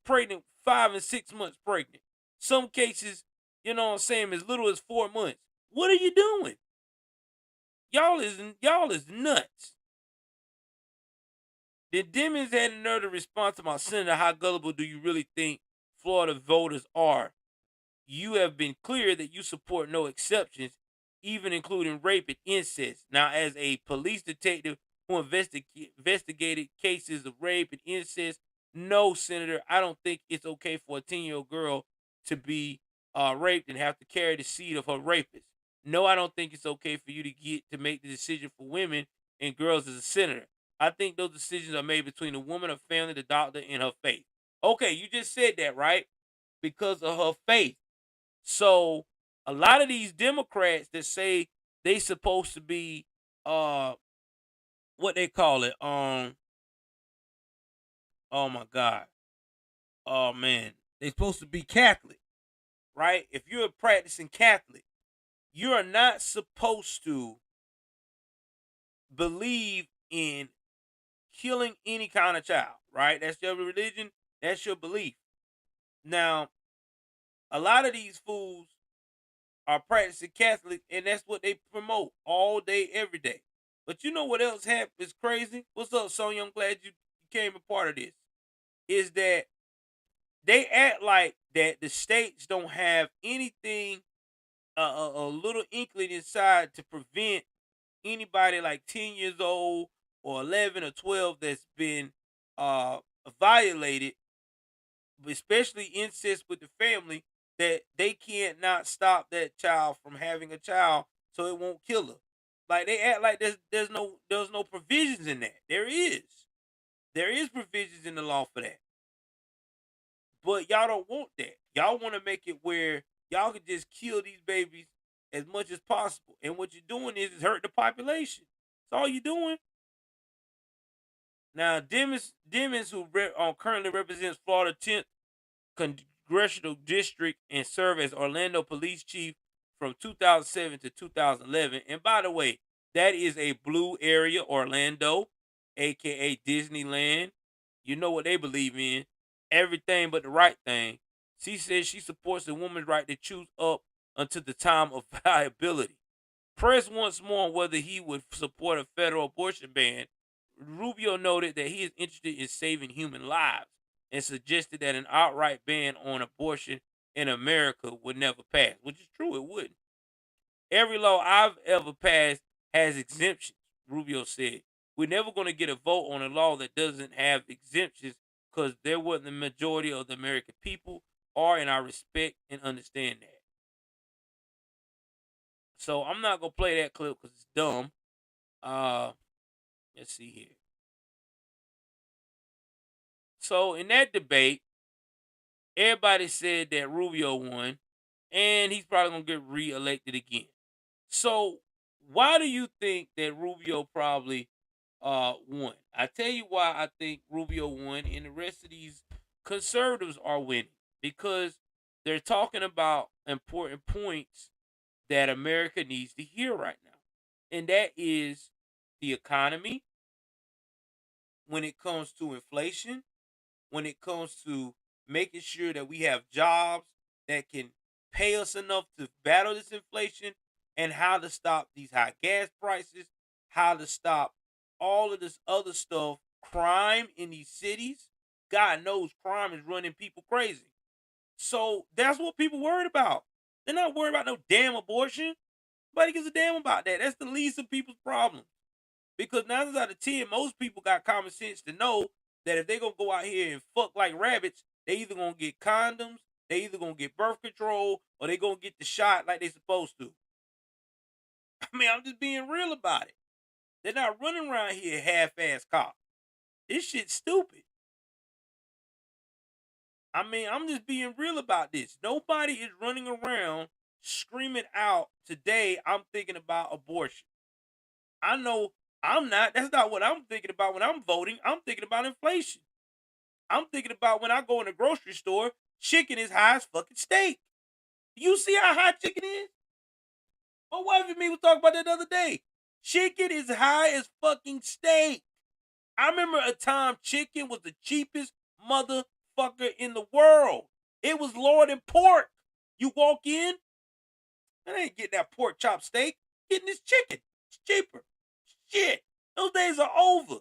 pregnant 5 and 6 months pregnant. Some cases, you know what I'm saying, as little as 4 months. What are you doing? Y'all is nuts. Then Demmings had another response to my senator. How gullible do you really think Florida voters are? You have been clear that you support no exceptions, even including rape and incest. Now, as a police detective who investigated cases of rape and incest, no, Senator, I don't think it's okay for a 10-year-old girl to be raped and have to carry the seed of her rapist. No, I don't think it's okay for you to get to make the decision for women and girls as a senator. I think those decisions are made between the woman, her family, the doctor, and her faith. Okay, you just said that, right? Because of her faith. So a lot of these Democrats that say they supposed to be what they call it, oh my God. Oh man. They supposed to be Catholic, right? If you're a practicing Catholic, you are not supposed to believe in killing any kind of child, right? That's your religion, that's your belief. Now, a lot of these fools are practicing Catholic, and that's what they promote all day, every day. But you know what else is crazy? What's up, Sonya? I'm glad you became a part of this. Is that they act like that the states don't have anything, a little inkling inside to prevent anybody like 10 years old or 11 or 12 that's been uh violated, especially incest with the family, that they can't not stop that child from having a child so it won't kill her. Like they act like there's no provisions in that. There is provisions in the law for that. But y'all don't want that. Y'all want to make it where y'all can just kill these babies as much as possible. And what you're doing is hurt the population. That's all you're doing. Now, Demmings who currently represents Florida 10th congressional district and served as Orlando police chief from 2007 to 2011. And by the way, that is a blue area, Orlando, aka Disneyland. You know what they believe in, everything but the right thing. She says she supports the woman's right to choose up until the time of viability. Pressed once more on whether he would support a federal abortion ban, Rubio noted that he is interested in saving human lives and suggested that an outright ban on abortion in America would never pass, which is true, it wouldn't. Every law I've ever passed has exemptions, Rubio said. We're never going to get a vote on a law that doesn't have exemptions because there wasn't the majority of the American people are, and I respect and understand that. So I'm not going to play that clip because it's dumb. Let's see here. So in that debate, everybody said that Rubio won, and he's probably gonna get reelected again. So why do you think that Rubio probably won? I tell you why I think Rubio won, and the rest of these conservatives are winning because they're talking about important points that America needs to hear right now, and that is the economy. When it comes to inflation, when it comes to making sure that we have jobs that can pay us enough to battle this inflation, and how to stop these high gas prices, how to stop all of this other stuff, crime in these cities. God knows crime is running people crazy. So that's what people worried about. They're not worried about no damn abortion. Nobody gives a damn about that. That's the least of people's problems. Because 9 out of 10, most people got common sense to know that if they're gonna go out here and fuck like rabbits, they either gonna get condoms, they either gonna get birth control, or they gonna get the shot like they supposed to. I mean, I'm just being real about it. They're not running around here half-ass cops. This shit's stupid. I mean, I'm just being real about this. Nobody is running around screaming out today, I'm thinking about abortion. I know I'm not. That's not what I'm thinking about when I'm voting. I'm thinking about inflation. I'm thinking about when I go in the grocery store, chicken is high as fucking steak. You see how high chicken is? My wife and me was talking about that the other day. Chicken is high as fucking steak. I remember a time chicken was the cheapest motherfucker in the world. It was lower than pork. You walk in, I ain't getting that pork chop steak. Getting this chicken. It's cheaper. Shit. Those days are over.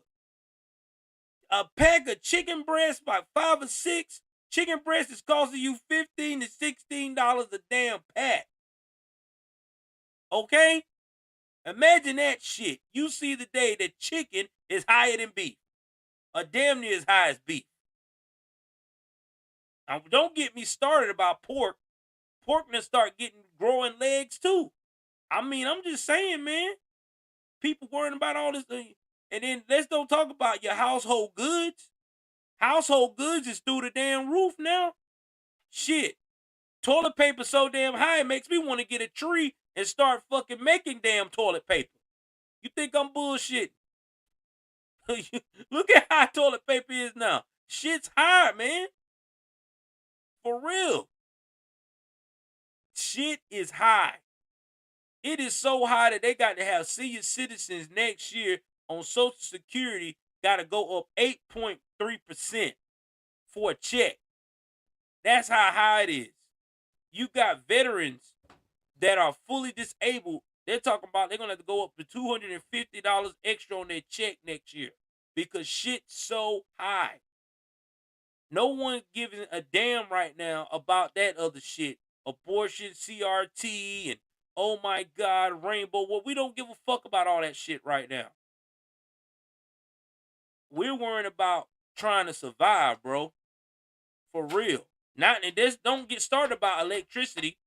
A pack of chicken breasts by 5 or 6. Chicken breast is costing you $15 to $16 a damn pack. Okay? Imagine that shit. You see the day that chicken is higher than beef. Or damn near as high as beef. Now, don't get me started about pork. Pork gonna start growing legs too. I mean, I'm just saying, man. People worrying about all this thing. And then let's don't talk about your household goods. Household goods is through the damn roof now. Shit. Toilet paper so damn high, it makes me want to get a tree and start fucking making damn toilet paper. You think I'm bullshitting? Look at how toilet paper is now. Shit's high, man. For real. Shit is high. It is so high that they got to have senior citizens next year on Social Security got to go up 8.3% for a check. That's how high it is. You got veterans that are fully disabled. They're talking about they're going to have to go up to $250 extra on their check next year because shit's so high. No one's giving a damn right now about that other shit. Abortion, CRT, and oh my God, rainbow. Well, we don't give a fuck about all that shit right now. We're worrying about trying to survive, bro. For real. Not and this don't get started about electricity.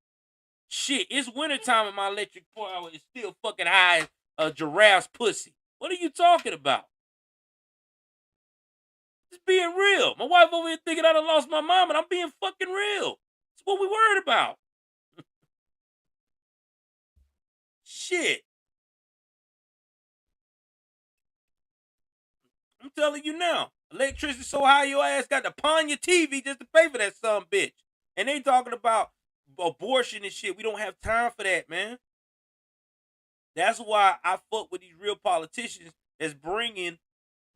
Shit, it's wintertime and my electric power is still fucking high as a giraffe's pussy. What are you talking about? Just being real. My wife over here thinking I done lost my mom, and I'm being fucking real. That's what we worried about. Shit. I'm telling you now. Electricity so high your ass got to pawn your TV just to pay for that son bitch. And they talking about abortion and shit. We don't have time for that, man. That's why I fuck with these real politicians that's bringing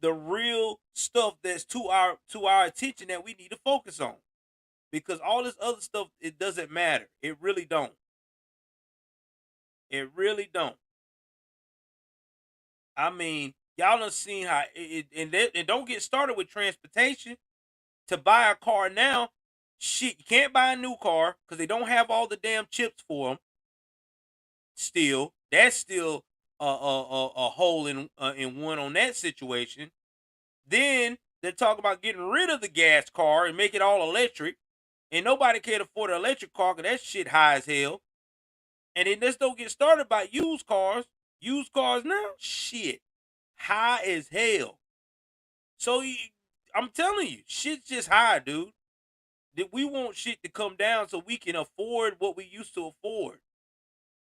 the real stuff that's to our attention that we need to focus on. Because all this other stuff, it doesn't matter. It really don't. It really don't. I mean, y'all done seen how and don't get started with transportation. To buy a car now, shit, you can't buy a new car because they don't have all the damn chips for them. Still, that's still a hole in one on that situation. Then they talk about getting rid of the gas car and make it all electric, and nobody can afford an electric car because that shit high as hell. And then let's don't get started about used cars. Used cars now, shit, high as hell. So I'm telling you, shit's just high, dude. That we want shit to come down so we can afford what we used to afford.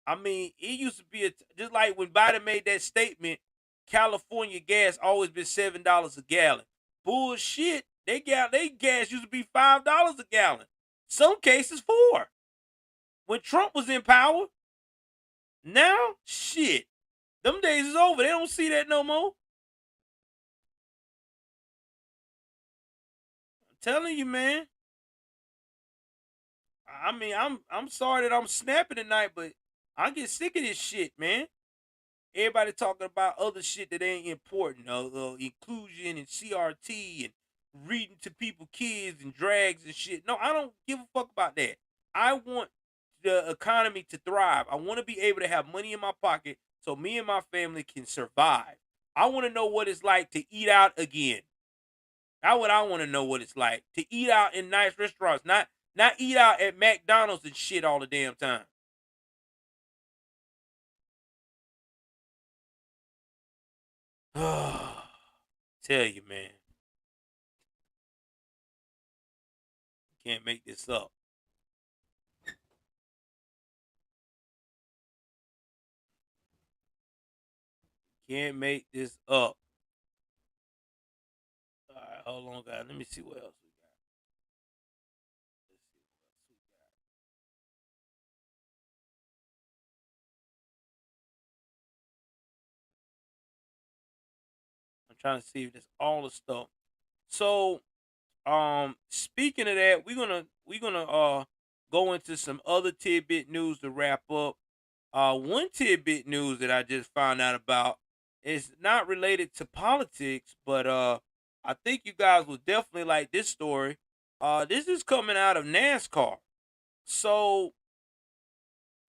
I mean, it used to be just like when Biden made that statement, California gas always been $7 a gallon. Bullshit. They gas used to be $5 a gallon. Some cases $4. When Trump was in power. Now, shit. Them days is over. They don't see that no more. I'm telling you, man. I mean, I'm sorry that I'm snapping tonight, but I get sick of this shit, man. Everybody talking about other shit that ain't important, inclusion and CRT and reading to people, kids and drags and shit. No, I don't give a fuck about that. I want the economy to thrive. I want to be able to have money in my pocket so me and my family can survive. I want to know what it's like to eat out again. That's what I want to know what it's like to eat out in nice restaurants, not eat out at McDonald's and shit all the damn time. Tell you, man. Can't make this up. Can't make this up. All right, hold on, guys. Let me see what else we got. Let's see what else we got. I'm trying to see if that's all the stuff. So, speaking of that, we're gonna go into some other tidbit news to wrap up. One tidbit news that I just found out about is not related to politics, but I think you guys will definitely like this story. This is coming out of NASCAR. So,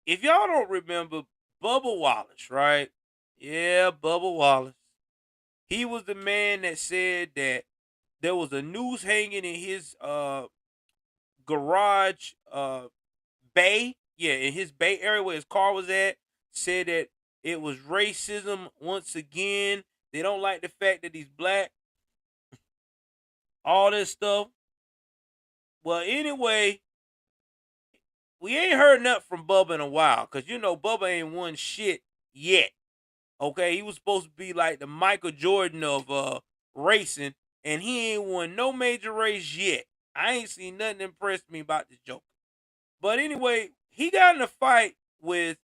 if y'all don't remember Bubba Wallace, right? Yeah, Bubba Wallace. He was the man that said that there was a noose hanging in his garage bay, yeah, in his bay area where his car was at, said that it was racism once again. They don't like the fact that he's black, all this stuff. Well, anyway, we ain't heard nothing from Bubba in a while, because you know Bubba ain't won shit yet. Okay, he was supposed to be like the Michael Jordan of racing, and he ain't won no major race yet. I ain't seen nothing impress me about this joker. But anyway, he got in a fight with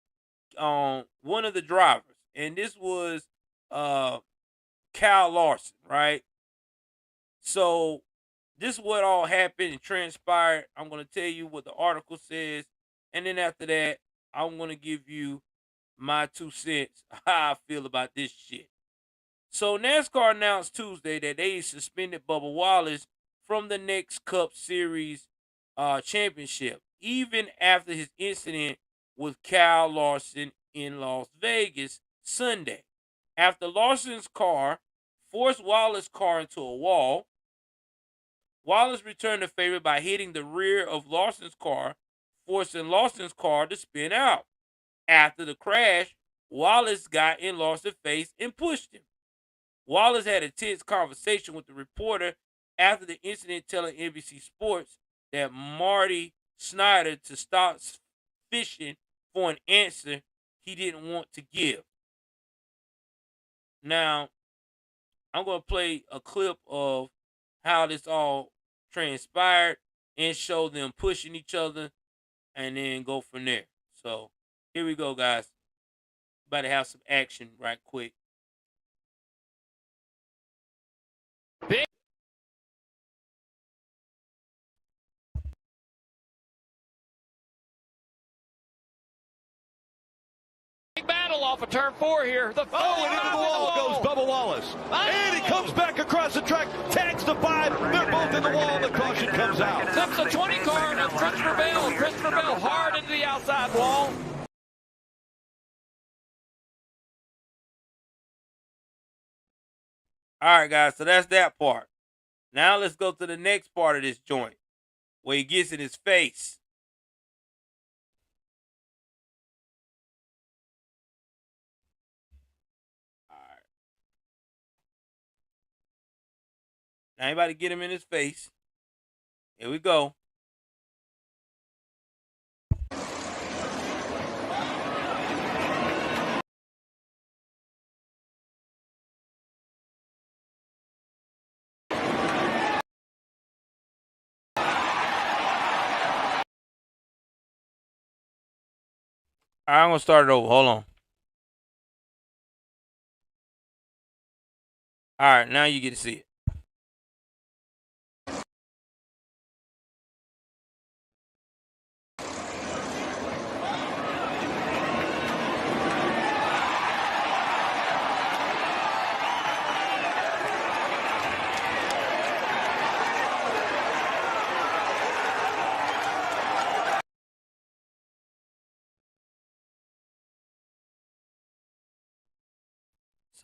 one of the drivers, and this was Kyle Larson, right? So this is what all happened and transpired. I'm gonna tell you what the article says, and then after that, I'm gonna give you my 2 cents how I feel about this shit. So NASCAR announced Tuesday that they suspended Bubba Wallace from the next Cup Series championship, even after his incident with Kyle Larson in Las Vegas Sunday. After Larson's car forced Wallace's car into a wall, Wallace returned the favor by hitting the rear of Larson's car, forcing Larson's car to spin out. After the crash, Wallace got in Larson's face and pushed him. Wallace had a tense conversation with the reporter after the incident, telling NBC Sports that Marty Snyder to stop fishing for an answer he didn't want to give. Now, I'm going to play a clip of how this all transpired and show them pushing each other and then go from there. So, here we go, guys. About to have some action right quick. Big battle off of turn 4 here. And into the wall goes Bubba Wallace. And he comes back across the track, tags the 5. They're both in the wall. The caution comes out. Clips the 20 car of Christopher Bell. Christopher Bell hard into the outside wall. All right, guys, so that's that part. Now let's go to the next part of this joint, where he gets in his face. All right. Now anybody get him in his face. Here we go. All right, I'm going to start it over. Hold on. All right, now you get to see it.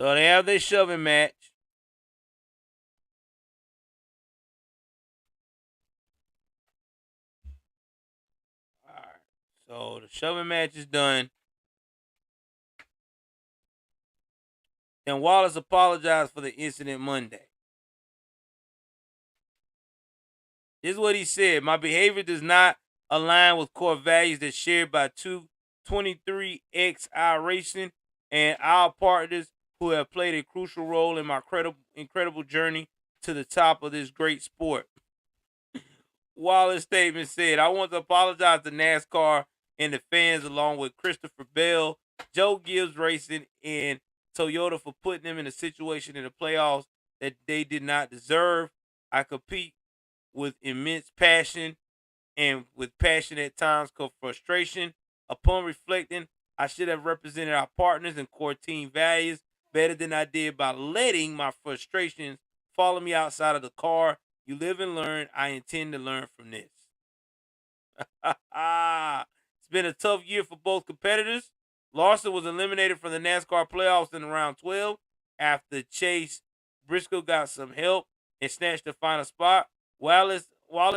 So they have their shoving match. All right. So the shoving match is done. Then Wallace apologized for the incident Monday. This is what he said. My behavior does not align with core values that shared by 223XI Racing and our partners who have played a crucial role in my incredible journey to the top of this great sport. Wallace's statement said, I want to apologize to NASCAR and the fans along with Christopher Bell, Joe Gibbs Racing, and Toyota for putting them in a situation in the playoffs that they did not deserve. I compete with immense passion, and with passion at times comes frustration. Upon reflecting, I should have represented our partners and core team values better than I did by letting my frustrations follow me outside of the car. You live and learn. I intend to learn from this. It's been a tough year for both competitors. Larson was eliminated from the NASCAR playoffs in round 12 after Chase Briscoe got some help and snatched the final spot. Wallace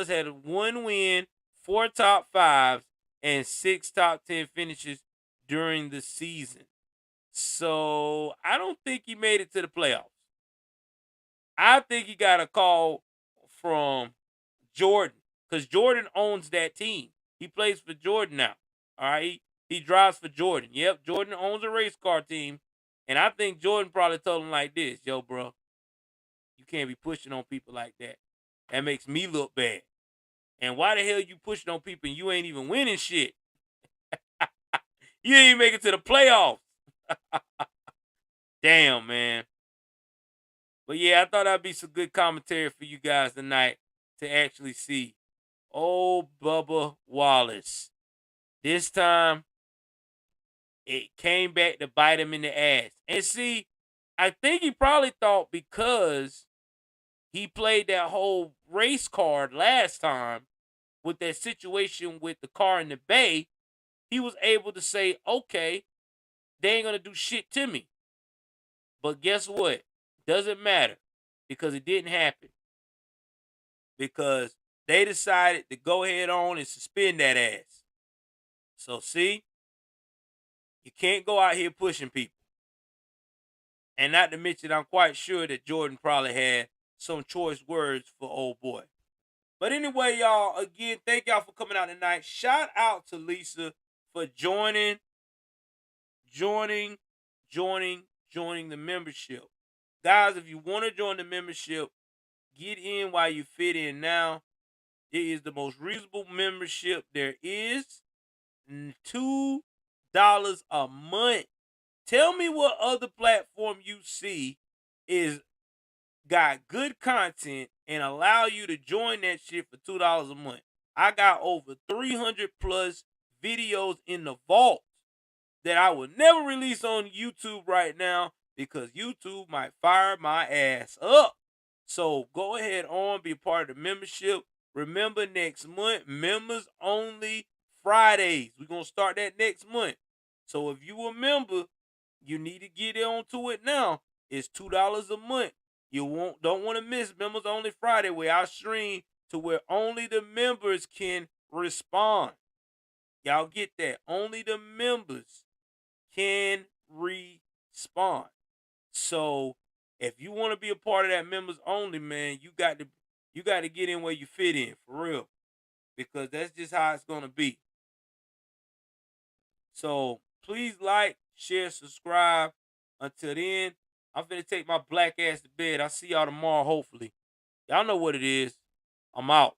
had 1 win, 4 top 5s, and 6 top 10 finishes during the season. So I don't think he made it to the playoffs. I think he got a call from Jordan, because Jordan owns that team. He plays for Jordan now. All right. He drives for Jordan. Yep. Jordan owns a race car team. And I think Jordan probably told him like this, yo, bro, you can't be pushing on people like that. That makes me look bad. And why the hell you pushing on people and you ain't even winning shit? You didn't even make it to the playoffs. Damn, man. But yeah, I thought that'd be some good commentary for you guys tonight to actually see. Oh, Bubba Wallace. This time, it came back to bite him in the ass. And see, I think he probably thought because he played that whole race card last time with that situation with the car in the bay, he was able to say, okay, they ain't going to do shit to me. But guess what? Doesn't matter, because it didn't happen. Because they decided to go ahead on and suspend that ass. So see, you can't go out here pushing people. And not to mention, I'm quite sure that Jordan probably had some choice words for old boy. But anyway, y'all, again, thank y'all for coming out tonight. Shout out to Lisa for joining the membership. Guys, if you want to join the membership, get in while you fit in now. It is the most reasonable membership there is. $2 a month. Tell me what other platform you see is got good content and allow you to join that shit for $2 a month. I got over 300 plus videos in the vault that I will never release on YouTube right now because YouTube might fire my ass up. So go ahead on, be a part of the membership. Remember, next month, members only Fridays. We're going to start that next month. So if you a member, you need to get on to it now. It's $2 a month. You don't want to miss members only Friday, where I stream to where only the members can respond. Y'all get that? Only the members can respond. So if you want to be a part of that members only, man, you got to get in where you fit in, for real. Because that's just how it's going to be. So please like, share, subscribe. Until then, I'm finna take my black ass to bed. I'll see y'all tomorrow, hopefully. Y'all know what it is. I'm out.